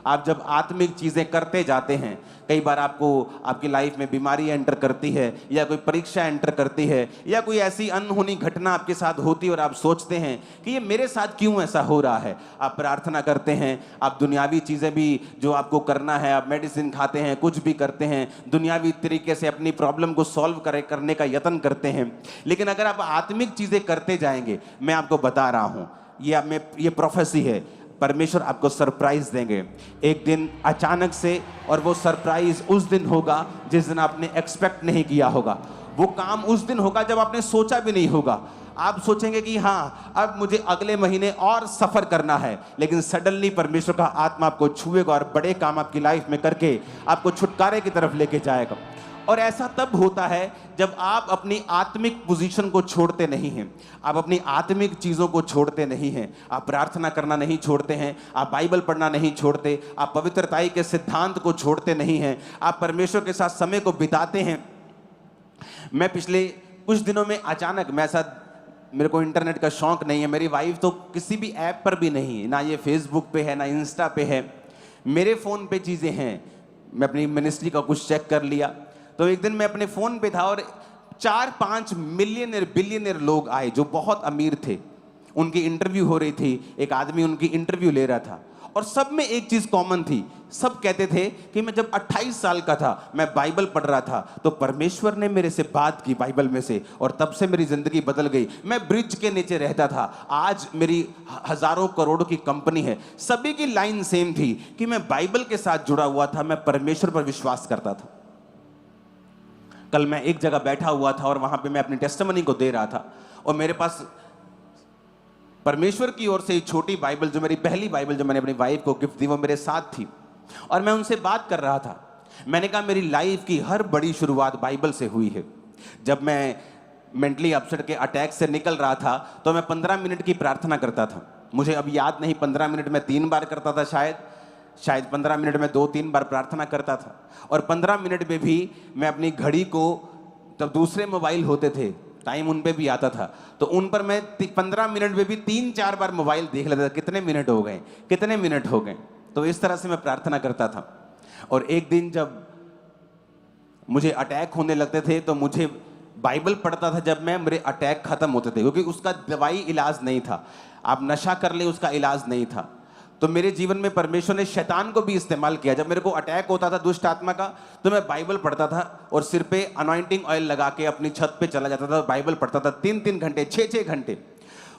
आप जब आत्मिक चीजें करते जाते हैं, कई बार आपको आपकी लाइफ में बीमारी एंटर करती है या कोई परीक्षा एंटर करती है या कोई ऐसी अनहोनी घटना आपके साथ होती है और आप सोचते हैं कि ये मेरे साथ क्यों ऐसा हो रहा है। आप प्रार्थना करते हैं, आप दुनियावी चीज़ें भी जो आपको करना है, आप मेडिसिन खाते हैं, कुछ भी करते हैं, दुनियावी तरीके से अपनी प्रॉब्लम को सॉल्व करने का यत्न करते हैं। लेकिन अगर आप आत्मिक चीज़ें करते जाएंगे, मैं आपको बता रहा हूँ, ये प्रोफेसी है, परमेश्वर आपको सरप्राइज देंगे एक दिन अचानक से। और वो सरप्राइज उस दिन होगा जिस दिन आपने एक्सपेक्ट नहीं किया होगा। वो काम उस दिन होगा जब आपने सोचा भी नहीं होगा। आप सोचेंगे कि हाँ अब मुझे अगले महीने और सफर करना है, लेकिन सडनली परमेश्वर का आत्मा आपको छुएगा और बड़े काम आपकी लाइफ में करके आपको छुटकारे की तरफ लेके जाएगा। और ऐसा तब होता है जब आप अपनी आत्मिक पोजीशन को छोड़ते नहीं हैं, आप अपनी आत्मिक चीज़ों को छोड़ते नहीं हैं, आप प्रार्थना करना नहीं छोड़ते हैं, आप बाइबल पढ़ना नहीं छोड़ते, आप पवित्रताई के सिद्धांत को छोड़ते नहीं हैं, आप परमेश्वर के साथ समय को बिताते हैं। मैं पिछले कुछ दिनों में अचानक, मेरे को इंटरनेट का शौक नहीं है, मेरी वाइफ तो किसी भी ऐप पर भी नहीं है, ना ये फेसबुक पे है ना इंस्टा पे है, मेरे फ़ोन पे चीज़ें हैं। मैं अपनी मिनिस्ट्री का कुछ चेक कर लिया तो एक दिन मैं अपने फ़ोन पे था और 4-5 मिलियनर बिलियनर लोग आए जो बहुत अमीर थे, उनकी इंटरव्यू हो रही थी, एक आदमी उनकी इंटरव्यू ले रहा था और सब में एक चीज़ कॉमन थी, सब कहते थे कि मैं जब 28 साल का था मैं बाइबल पढ़ रहा था तो परमेश्वर ने मेरे से बात की बाइबल में से और तब से मेरी ज़िंदगी बदल गई। मैं ब्रिज के नीचे रहता था, आज मेरी हज़ारों करोड़ों की कंपनी है। सभी की लाइन सेम थी कि मैं बाइबल के साथ जुड़ा हुआ था, मैं परमेश्वर पर विश्वास करता था। कल मैं एक जगह बैठा हुआ था और वहाँ पर मैं अपनी टेस्टिमनी को दे रहा था और मेरे पास परमेश्वर की ओर से एक छोटी बाइबल, जो मेरी पहली बाइबल जो मैंने अपनी वाइफ को गिफ्ट दी, वो मेरे साथ थी और मैं उनसे बात कर रहा था। मैंने कहा मेरी लाइफ की हर बड़ी शुरुआत बाइबल से हुई है। जब मैं मेंटली अपसेट के अटैक से निकल रहा था तो मैं 15 मिनट की प्रार्थना करता था। मुझे अब याद नहीं 15 मिनट में 3 बार करता था, शायद 15 मिनट में 2-3 बार प्रार्थना करता था और 15 मिनट में भी मैं अपनी घड़ी को, तब दूसरे मोबाइल होते थे, टाइम उन पे भी आता था, तो उन पर मैं 15 मिनट में भी 3-4 बार मोबाइल देख लेता था, कितने मिनट हो गए। तो इस तरह से मैं प्रार्थना करता था। और एक दिन जब मुझे अटैक होने लगते थे तो मुझे बाइबल पढ़ता था जब मेरे अटैक खत्म होते थे, क्योंकि उसका दवाई इलाज नहीं था, आप नशा कर ले उसका इलाज नहीं था। तो मेरे जीवन में परमेश्वर ने शैतान को भी इस्तेमाल किया। जब मेरे को अटैक होता था दुष्ट आत्मा का तो मैं बाइबल पढ़ता था और सिर पे अनॉइंटिंग ऑयल लगा के अपनी छत पे चला जाता था, बाइबल पढ़ता था 3-3 घंटे, 6-6 घंटे।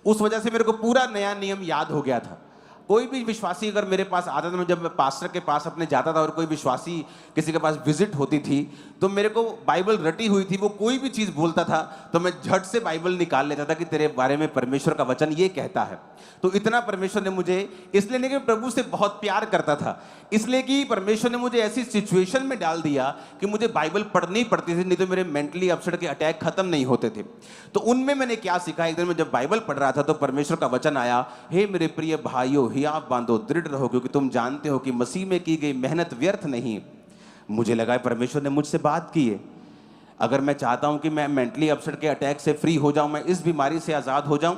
उस वजह से मेरे को पूरा नया नियम याद हो गया था। कोई भी विश्वासी अगर मेरे पास आता था, जब मैं पास्टर के पास अपने जाता था और कोई विश्वासी किसी के पास विजिट होती थी तो मेरे को बाइबल रटी हुई थी, वो कोई भी चीज़ बोलता था तो मैं झट से बाइबल निकाल लेता था कि तेरे बारे में परमेश्वर का वचन ये कहता है। तो इतना परमेश्वर ने मुझे, इसलिए नहीं कि प्रभु से बहुत प्यार करता था, इसलिए कि परमेश्वर ने मुझे ऐसी सिचुएशन में डाल दिया कि मुझे बाइबल पढ़नी पड़ती थी, नहीं तो मेरे मेंटली अपसेट के अटैक खत्म नहीं होते थे। तो उनमें मैंने क्या सीखा, एक दिन मैं जब बाइबल पढ़ रहा था तो परमेश्वर का वचन आया, हे मेरे प्रिय भाइयों, हियाव बांधो, दृढ़ रहो, क्योंकि तुम जानते हो कि मसीह में की गई मेहनत व्यर्थ नहीं। मुझे लगा परमेश्वर ने मुझसे बात की है। अगर मैं चाहता हूं कि मैं मेंटली अपसेट के अटैक से फ्री हो जाऊं, मैं इस बीमारी से आज़ाद हो जाऊं,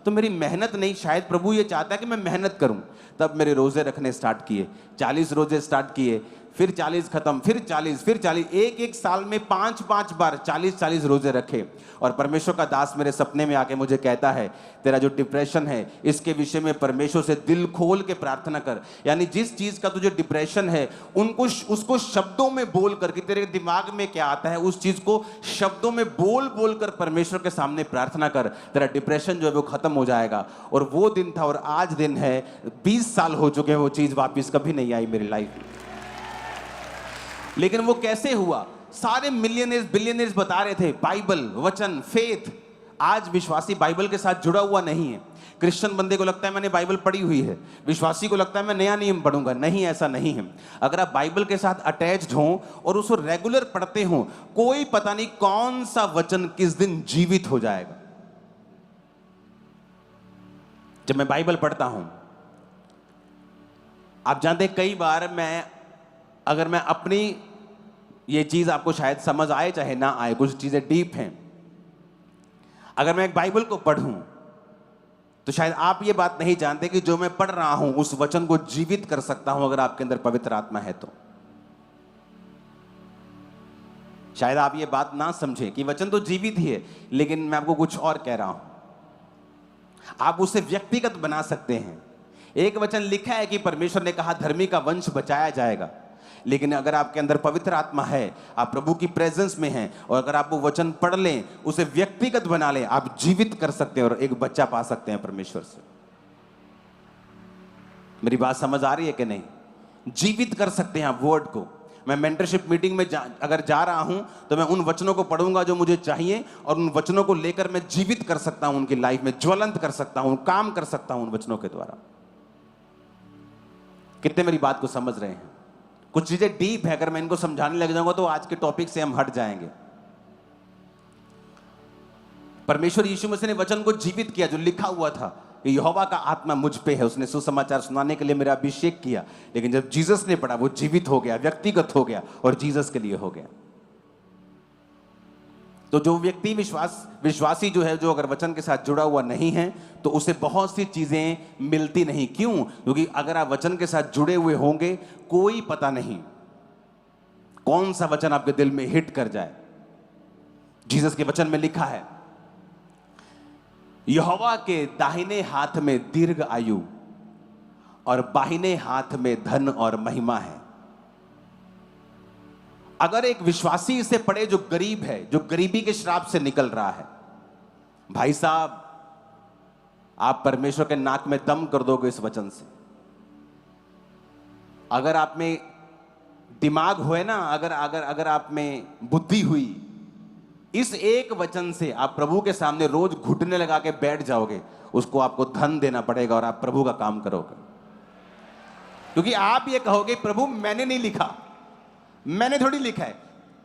तो मेरी मेहनत नहीं, शायद प्रभु ये चाहता है कि मैं मेहनत करूं। तब मेरे रोज़े रखने स्टार्ट किए, 40 रोज़े स्टार्ट किए, फिर 40 खत्म, फिर 40, एक साल में 5-5 बार 40 रोज़े रखे। और परमेश्वर का दास मेरे सपने में आके मुझे कहता है, तेरा जो डिप्रेशन है इसके विषय में परमेश्वर से दिल खोल के प्रार्थना कर। यानी जिस चीज़ का तुझे डिप्रेशन है उसको शब्दों में बोल कर, कि तेरे दिमाग में क्या आता है उस चीज़ को शब्दों में बोल कर परमेश्वर के सामने प्रार्थना कर, तेरा डिप्रेशन जो है वो खत्म हो जाएगा। और वो दिन था और आज दिन है, 20 साल हो चुके हैं, वो चीज़ वापिस कभी नहीं आई मेरी लाइफ में। लेकिन वो कैसे हुआ? सारे मिलियनर्स बिलियनर्स बता रहे थे बाइबल, वचन, फेथ। आज विश्वासी बाइबल के साथ जुड़ा हुआ नहीं है। क्रिश्चियन बंदे को लगता है मैंने बाइबल पढ़ी हुई है, विश्वासी को लगता है मैं नया नियम पढ़ूंगा। नहीं, ऐसा नहीं है। अगर आप बाइबल के साथ अटैच्ड हों और उसको रेगुलर पढ़ते हों, कोई पता नहीं कौन सा वचन किस दिन जीवित हो जाएगा। जब मैं बाइबल पढ़ता हूं, आप जानते कई बार अगर मैं अपनी, ये चीज़ आपको शायद समझ आए चाहे ना आए, कुछ चीज़ें डीप हैं, अगर मैं एक बाइबल को पढ़ूं तो शायद आप ये बात नहीं जानते कि जो मैं पढ़ रहा हूं उस वचन को जीवित कर सकता हूं अगर आपके अंदर पवित्र आत्मा है तो। शायद आप ये बात ना समझे कि वचन तो जीवित ही है, लेकिन मैं आपको कुछ और कह रहा हूं। आप उसे व्यक्तिगत बना सकते हैं। एक वचन लिखा है कि परमेश्वर ने कहा धर्मी का वंश बचाया जाएगा, लेकिन अगर आपके अंदर पवित्र आत्मा है, आप प्रभु की प्रेजेंस में हैं, और अगर आप वो वचन पढ़ लें, उसे व्यक्तिगत बना लें, आप जीवित कर सकते हैं और एक बच्चा पा सकते हैं परमेश्वर से। मेरी बात समझ आ रही है कि नहीं? जीवित कर सकते हैं आप वर्ड को। मैं मेंटरशिप मीटिंग में अगर जा रहा हूं तो मैं उन वचनों को पढ़ूंगा जो मुझे चाहिए, और उन वचनों को लेकर मैं जीवित कर सकता हूं, उनकी लाइफ में ज्वलंत कर सकता हूं, काम कर सकता हूं उन वचनों के द्वारा। कितने मेरी बात को समझ रहे हैं? कुछ चीजें डीप है, अगर मैं इनको समझाने लग जाऊंगा तो आज के टॉपिक से हम हट जाएंगे। परमेश्वर यीशु मसीह ने वचन को जीवित किया, जो लिखा हुआ था कि यहोवा का आत्मा मुझ पे है, उसने सुसमाचार सुनाने के लिए मेरा अभिषेक किया। लेकिन जब जीसस ने पढ़ा, वो जीवित हो गया, व्यक्तिगत हो गया और जीसस के लिए हो गया। तो जो व्यक्ति विश्वासी जो है, जो अगर वचन के साथ जुड़ा हुआ नहीं है, तो उसे बहुत सी चीजें मिलती नहीं। क्यों? क्योंकि अगर आप वचन के साथ जुड़े हुए होंगे, कोई पता नहीं कौन सा वचन आपके दिल में हिट कर जाए। जीसस के वचन में लिखा है, यहोवा के दाहिने हाथ में दीर्घ आयु और बाहिने हाथ में धन और महिमा है। अगर एक विश्वासी इसे पढ़े जो गरीब है, जो गरीबी के श्राप से निकल रहा है, भाई साहब, आप परमेश्वर के नाक में दम कर दोगे इस वचन से। अगर आप में दिमाग हुए ना, अगर आप में बुद्धि हुई, इस एक वचन से आप प्रभु के सामने रोज घुटने लगा के बैठ जाओगे। उसको आपको धन देना पड़ेगा और आप प्रभु का काम करोगे। क्योंकि आप ये कहोगे, प्रभु मैंने नहीं लिखा, मैंने थोड़ी लिखा है,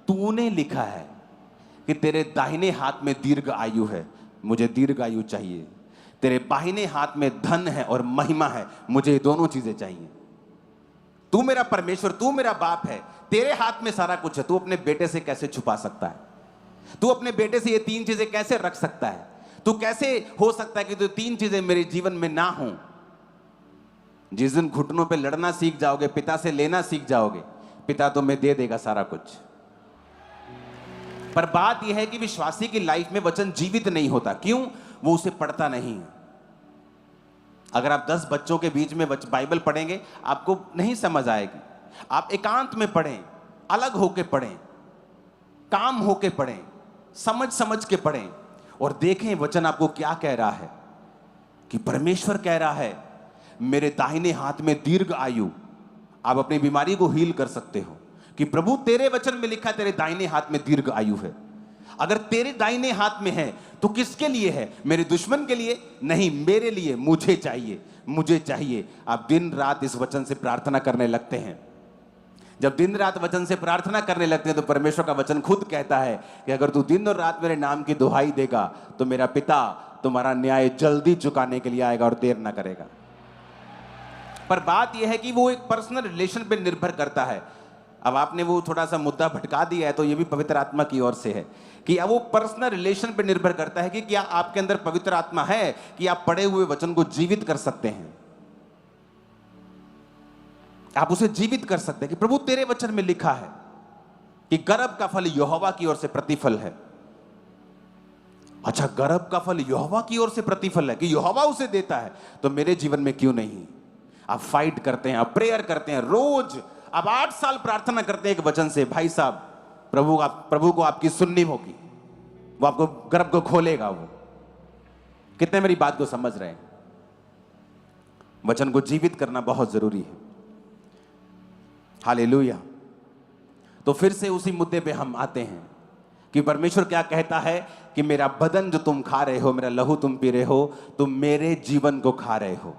तूने लिखा है कि तेरे दाहिने हाथ में दीर्घ आयु है, मुझे दीर्घ आयु चाहिए। तेरे बाहिने हाथ में धन है और महिमा है, मुझे दोनों चीजें चाहिए। तू मेरा परमेश्वर, तू मेरा बाप है, तेरे हाथ में सारा कुछ है। तू अपने बेटे से कैसे छुपा सकता है? तू अपने बेटे से ये तीन चीजें कैसे रख सकता है? तू कैसे हो सकता है कि तू तीन चीजें मेरे जीवन में ना हो? जिस दिन घुटनों पे लड़ना सीख जाओगे, पिता से लेना सीख जाओगे, पिता तुम्हें दे देगा सारा कुछ। पर बात यह है कि विश्वासी की लाइफ में वचन जीवित नहीं होता। क्यों? वो उसे पढ़ता नहीं है। अगर आप 10 बच्चों के बीच में बाइबल पढ़ेंगे, आपको नहीं समझ आएगी। आप एकांत में पढ़ें, अलग होके पढ़ें, काम होके पढ़ें, समझ के पढ़ें और देखें वचन आपको क्या कह रहा है। कि परमेश्वर कह रहा है, मेरे दाहिने हाथ में दीर्घ आयु। आप अपनी बीमारी को हील कर सकते हो कि प्रभु तेरे वचन में लिखा है तेरे दाहिने हाथ में दीर्घ आयु है। अगर तेरे दाहिने हाथ में है तो किसके लिए है? मेरे दुश्मन के लिए नहीं, मेरे लिए। मुझे चाहिए, मुझे चाहिए। आप दिन रात इस वचन से प्रार्थना करने लगते हैं। जब दिन रात वचन से प्रार्थना करने लगते हैं तो परमेश्वर का वचन खुद कहता है कि अगर तू दिन और रात मेरे नाम की दुहाई देगा तो मेरा पिता तुम्हारा न्याय जल्दी चुकाने के लिए आएगा और देर ना करेगा। पर बात यह है कि वो एक पर्सनल रिलेशन पे निर्भर करता है। अब आपने वो थोड़ा सा मुद्दा भटका दिया है, तो ये भी पवित्र आत्मा की ओर से है कि अब वो पर्सनल रिलेशन पे निर्भर करता है कि क्या आपके अंदर पवित्र आत्मा है कि आप पढ़े हुए वचन को जीवित कर सकते हैं। आप उसे जीवित कर सकते हैं कि प्रभु तेरे वचन में लिखा है कि गर्भ का फल यहोवा की ओर से प्रतिफल है। अच्छा, गर्भ का फल यहोवा की ओर से प्रतिफल है कि यहोवा उसे देता है, तो मेरे जीवन में क्यों नहीं? आप फाइट करते हैं, आप प्रेयर करते हैं रोज, आप 8 साल प्रार्थना करते हैं एक वचन से। भाई साहब, प्रभु को आपकी सुननी होगी, वो आपको गर्भ को खोलेगा। वो कितने मेरी बात को समझ रहे हैं? वचन को जीवित करना बहुत जरूरी है। हालेलुया। तो फिर से उसी मुद्दे पे हम आते हैं कि परमेश्वर क्या कहता है कि मेरा बदन जो तुम खा रहे हो, मेरा लहू तुम पी रहे हो, तुम मेरे जीवन को खा रहे हो।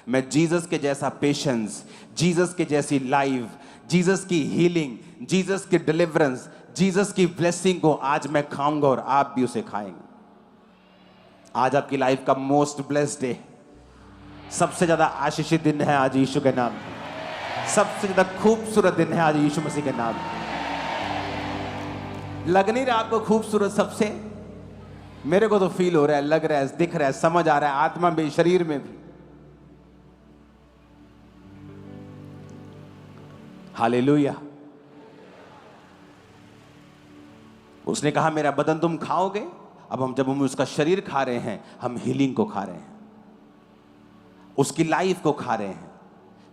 मैं जीसस के जैसा पेशेंस, जीसस के जैसी लाइफ, जीसस की हीलिंग, जीसस की डिलीवरेंस, जीसस की ब्लेसिंग को आज मैं खाऊंगा और आप भी उसे खाएंगे। आज आपकी लाइफ का मोस्ट ब्लेस्ड डे, सबसे ज्यादा आशीषित दिन है आज यीशु के नाम। सबसे ज्यादा खूबसूरत दिन है आज यीशु मसीह के नाम। लग नहीं रहा आपको खूबसूरत? सबसे मेरे को तो फील हो रहा है, लग रहा है, दिख रहा है, समझ आ रहा है, आत्मा में, शरीर में भी। हालेलुया। उसने कहा मेरा बदन तुम खाओगे। अब जब हम उसका शरीर खा रहे हैं, हम हीलिंग को खा रहे हैं, उसकी लाइफ को खा रहे हैं।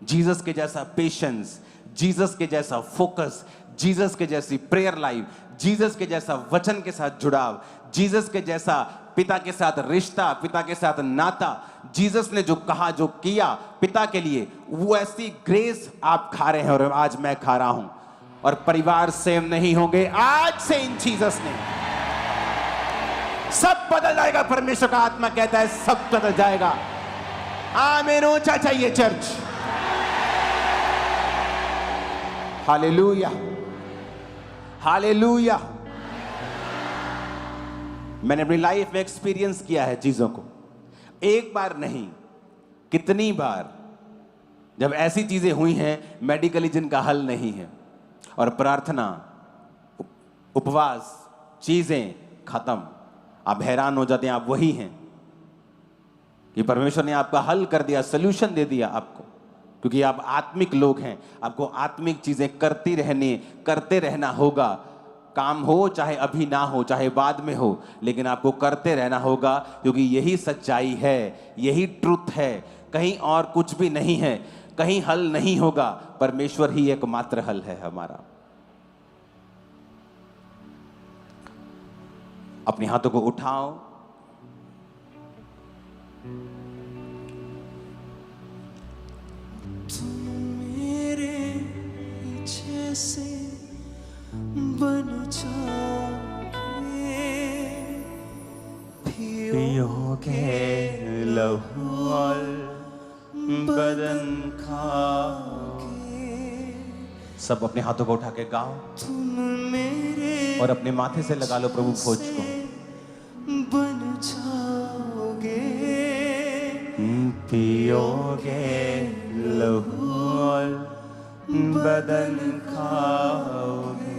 जीसस के जैसा पेशेंस, जीसस के जैसा फोकस, जीसस के जैसी प्रेयर लाइफ, जीसस के जैसा वचन के साथ जुड़ाव, जीसस के जैसा पिता के साथ रिश्ता, पिता के साथ नाता, जीसस ने जो कहा, जो किया पिता के लिए, वो ऐसी ग्रेस आप खा रहे हैं और आज मैं खा रहा हूं। और परिवार सेम नहीं होंगे आज से इन जीसस ने। सब बदल जाएगा। परमेश्वर का आत्मा कहता है सब बदल जाएगा। आमीन। ऊंचा चाहिए चर्च। Hallelujah, hallelujah. मैंने अपनी लाइफ में एक्सपीरियंस किया है चीजों को, एक बार नहीं कितनी बार, जब ऐसी चीजें हुई हैं मेडिकली जिनका हल नहीं है, और प्रार्थना, उपवास, चीजें खत्म। आप हैरान हो जाते हैं, आप वही हैं कि परमेश्वर ने आपका हल कर दिया, सॉल्यूशन दे दिया आपको, क्योंकि आप आत्मिक लोग हैं। आपको आत्मिक चीजें करते रहना होगा। काम हो चाहे अभी ना हो, चाहे बाद में हो, लेकिन आपको करते रहना होगा, क्योंकि यही सच्चाई है, यही ट्रुथ है। कहीं और कुछ भी नहीं है, कहीं हल नहीं होगा। परमेश्वर ही एकमात्र हल है हमारा। अपने हाथों को उठाओ, मेरे जैसे बन जाओगे, पियोगे लहू और बदन खाओगे। सब अपने हाथों को उठा के गाओ तुम मेरे और अपने माथे से लगा लो प्रभु भोज को। बन जाओगे, पियोगे लहू और बदन खाओगे।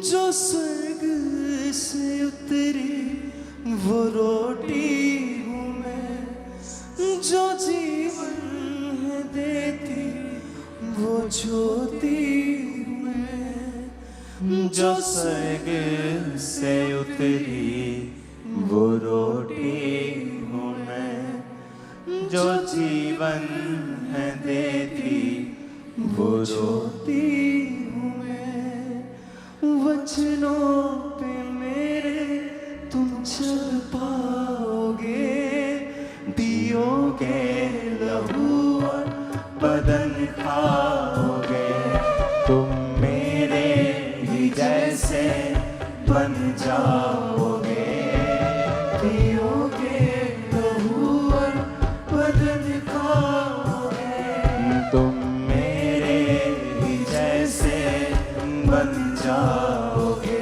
जो स्वर्ग से उतरी वो रोटी हूँ मैं, जो जीवन है देती वो ज्योति हूँ मैं। जो स्वर्ग से उतरी वो रोटी हूँ मैं, जो जीवन है देती वो ज्योति हूँ मैं। वचनों पे मेरे तुम चल पाओगे, पियोगे लहू और बदन खाओगे। तुम मेरे ही जैसे बन जाओगे, पियोगे लहू और बदन खाओगे। तुम मेरे ही जैसे बन जाओगे,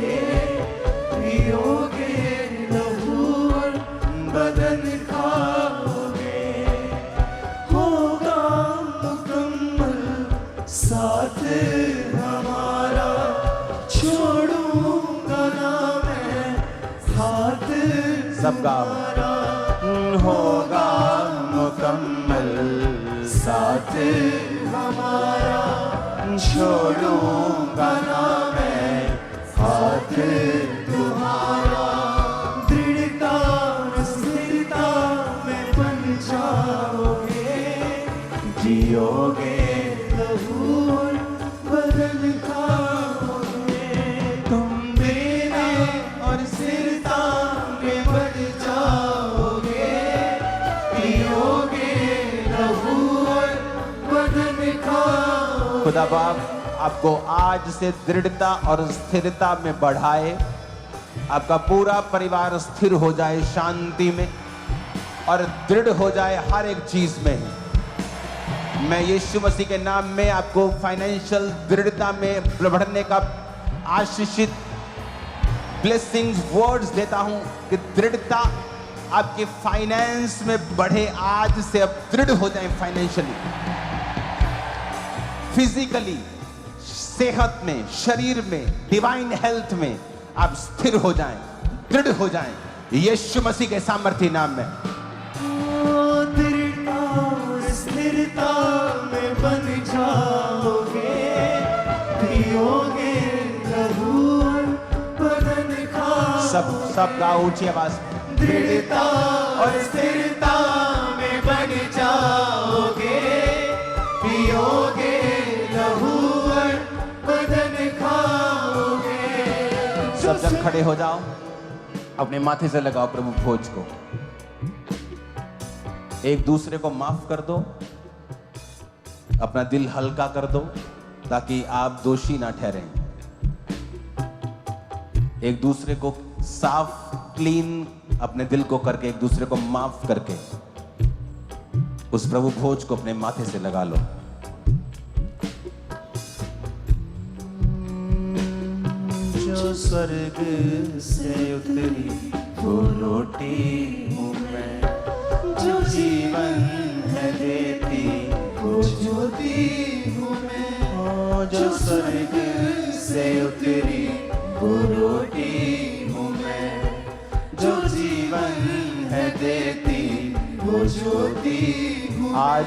पियोगे लहू और बदन खाओगे। होगा मुकम्मल साथ हमारा, छोड़ूंगा ना मैं हाथ सब गाओ। होगा मुकम्मल साथ हमारा, छोड़ूंगा ना मैं हाथ तुम्हारा। दृढ़ता स्थिरता में बन जाओगे, जियोगे लहू और बदन खाओगे। तुम मेरे और स्थिरता में बन जाओगे, पियोगे लहू और बदन खाओगे। खुदा बाप आपको आज से दृढ़ता और स्थिरता में बढ़ाए। आपका पूरा परिवार स्थिर हो जाए शांति में और दृढ़ हो जाए हर एक चीज में। मैं यीशु मसीह के नाम में आपको फाइनेंशियल दृढ़ता में बढ़ने का आशीषित ब्लेसिंग्स वर्ड्स देता हूं कि दृढ़ता आपके फाइनेंस में बढ़े। आज से अब दृढ़ हो जाए फाइनेंशियली, फिजिकली, सेहत में, शरीर में, डिवाइन हेल्थ में आप स्थिर हो जाएं, दृढ़ हो जाएं यीशु मसीह के सामर्थ्य नाम में। दृढ़ता स्थिरता में बन जाओगे, पियोगे लहू और बदन खाओगे। सब गाओ ऊंची आवाज। दृढ़ता और स्थिरता में बन जाओगे, पियोगे लहू और बदन खाओगे। सब जन खड़े हो जाओ, अपने माथे से लगाओ प्रभु भोज को। एक दूसरे को माफ कर दो, अपना दिल हल्का कर दो, ताकि आप दोषी ना ठहरें। एक दूसरे को साफ, क्लीन अपने दिल को करके, एक दूसरे को माफ करके उस प्रभु भोज को अपने माथे से लगा लो। स्वर्ग से उतरी वो रोटी हूँ मैं, जो जीवन है देती वो ज्योति हूँ मैं, जो स्वर्ग से उतरी वो रोटी हूँ मैं, जो जीवन है देती वो ज्योति हूँ। आज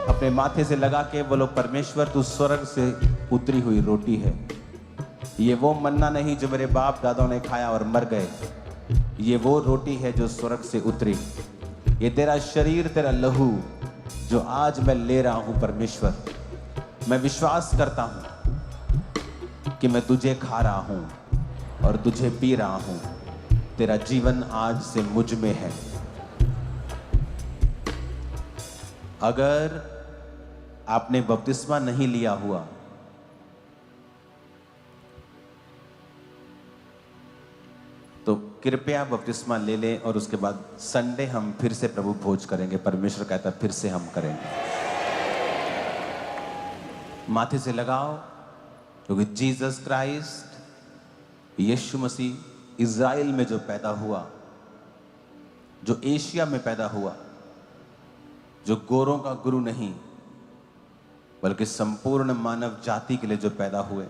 अपने माथे से लगा के बोलो, परमेश्वर तू स्वर्ग से उतरी हुई रोटी है। ये वो मन्ना नहीं जो मेरे बाप दादाओं ने खाया और मर गए, ये वो रोटी है जो स्वर्ग से उतरी। ये तेरा शरीर, तेरा लहू जो आज मैं ले रहा हूं परमेश्वर, मैं विश्वास करता हूं कि मैं तुझे खा रहा हूं और तुझे पी रहा हूं। तेरा जीवन आज से मुझ में है। अगर आपने बपतिस्मा नहीं लिया हुआ तो कृपया बपतिस्मा ले लें और उसके बाद संडे हम फिर से प्रभु भोज करेंगे। परमेश्वर कहता है फिर से हम करेंगे। माथे से लगाओ, क्योंकि जीसस क्राइस्ट, यीशु मसीह इज़राइल में जो पैदा हुआ, जो एशिया में पैदा हुआ, जो गोरों का गुरु नहीं बल्कि संपूर्ण मानव जाति के लिए जो पैदा हुए,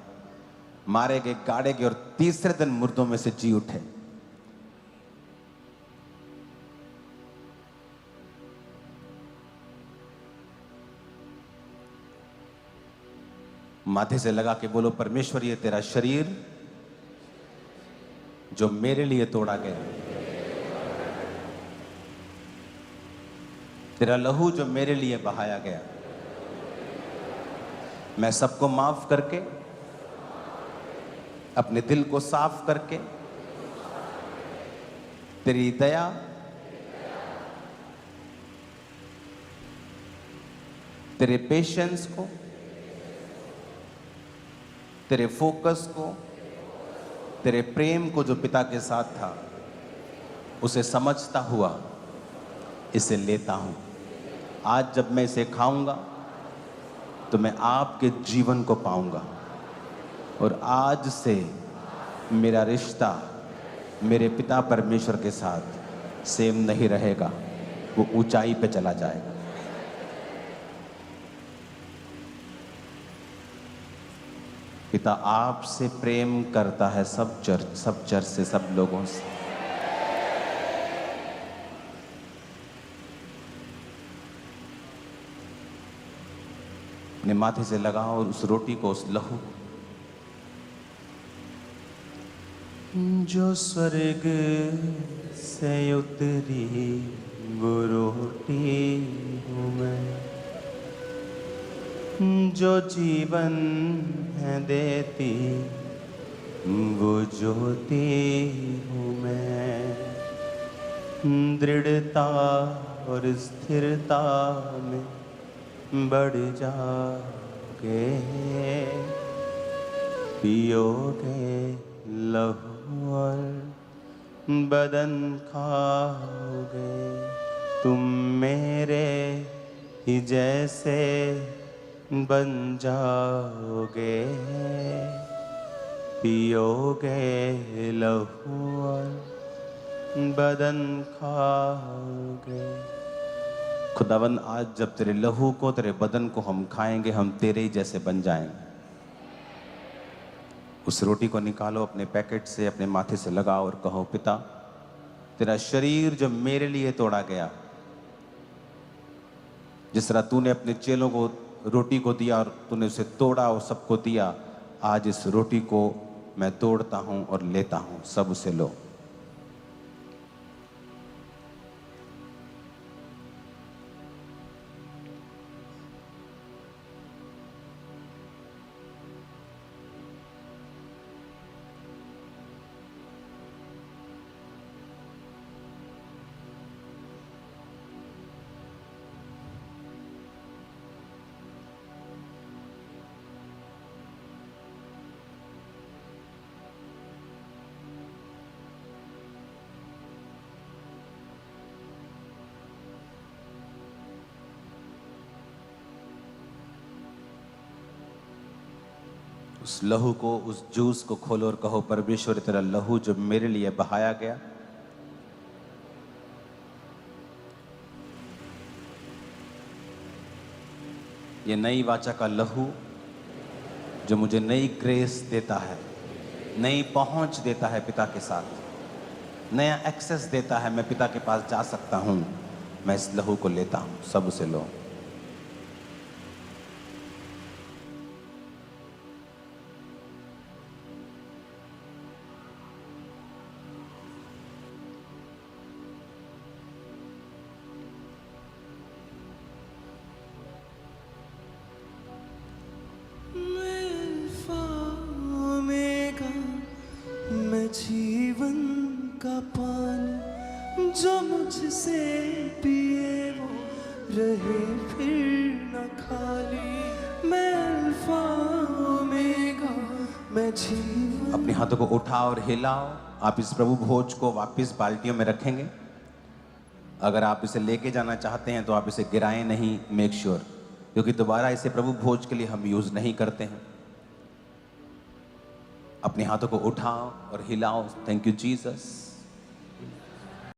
मारे गए, गाड़े गए और तीसरे दिन मुर्दों में से जी उठे। माथे से लगा के बोलो, परमेश्वर ये तेरा शरीर जो मेरे लिए तोड़ा गया, तेरा लहू जो मेरे लिए बहाया गया, मैं सबको माफ करके, अपने दिल को साफ करके, तेरी दया, तेरे पेशेंस को, तेरे फोकस को, तेरे प्रेम को जो पिता के साथ था, उसे समझता हुआ इसे लेता हूं। आज जब मैं इसे खाऊंगा तो मैं आपके जीवन को पाऊंगा और आज से मेरा रिश्ता मेरे पिता परमेश्वर के साथ सेम नहीं रहेगा, वो ऊंचाई पे चला जाएगा। पिता आपसे प्रेम करता है, सब चर्च से, सब लोगों से। अपने माथे से लगाओ और उस रोटी को, उस लहू जो स्वर्ग से उतरी वो रोटी हूँ मैं, जो जीवन है देती वो ज्योति हूँ मैं। दृढ़ता और स्थिरता में बढ़ जाओगे, पियोगे लहू और बदन खाओगे, तुम मेरे ही जैसे बन जाओगे, पियोगे लहू और बदन खाओगे। खुदावन, आज जब तेरे लहू को, तेरे बदन को हम खाएंगे, हम तेरे ही जैसे बन जाएंगे। उस रोटी को निकालो अपने पैकेट से, अपने माथे से लगाओ और कहो, पिता तेरा शरीर जो मेरे लिए तोड़ा गया, जिस तरह तूने अपने चेलों को रोटी को दिया और तूने उसे तोड़ा और सबको दिया, आज इस रोटी को मैं तोड़ता हूं और लेता हूं, सब उसे लो। उस लहू को, उस जूस को खोलो और कहो, परमेश्वर तेरा लहू जो मेरे लिए बहाया गया, ये नई वाचा का लहू जो मुझे नई ग्रेस देता है, नई पहुंच देता है पिता के साथ, नया एक्सेस देता है, मैं पिता के पास जा सकता हूं, मैं इस लहू को लेता हूं। सब उसे लो। मैं जीवन का पानी, जो मुझसे पिए वो रहे फिर न खाली। मैं अल्फा ओमेगा, मैं जीवन। अपने हाथों को उठाओ और हिलाओ। आप इस प्रभु भोज को वापस बाल्टियों में रखेंगे। अगर आप इसे लेके जाना चाहते हैं तो आप इसे गिराएं नहीं, मेक श्योर, क्योंकि दोबारा इसे प्रभु भोज के लिए हम यूज नहीं करते हैं। अपने हाथों को उठाओ और हिलाओ। Thank you Jesus.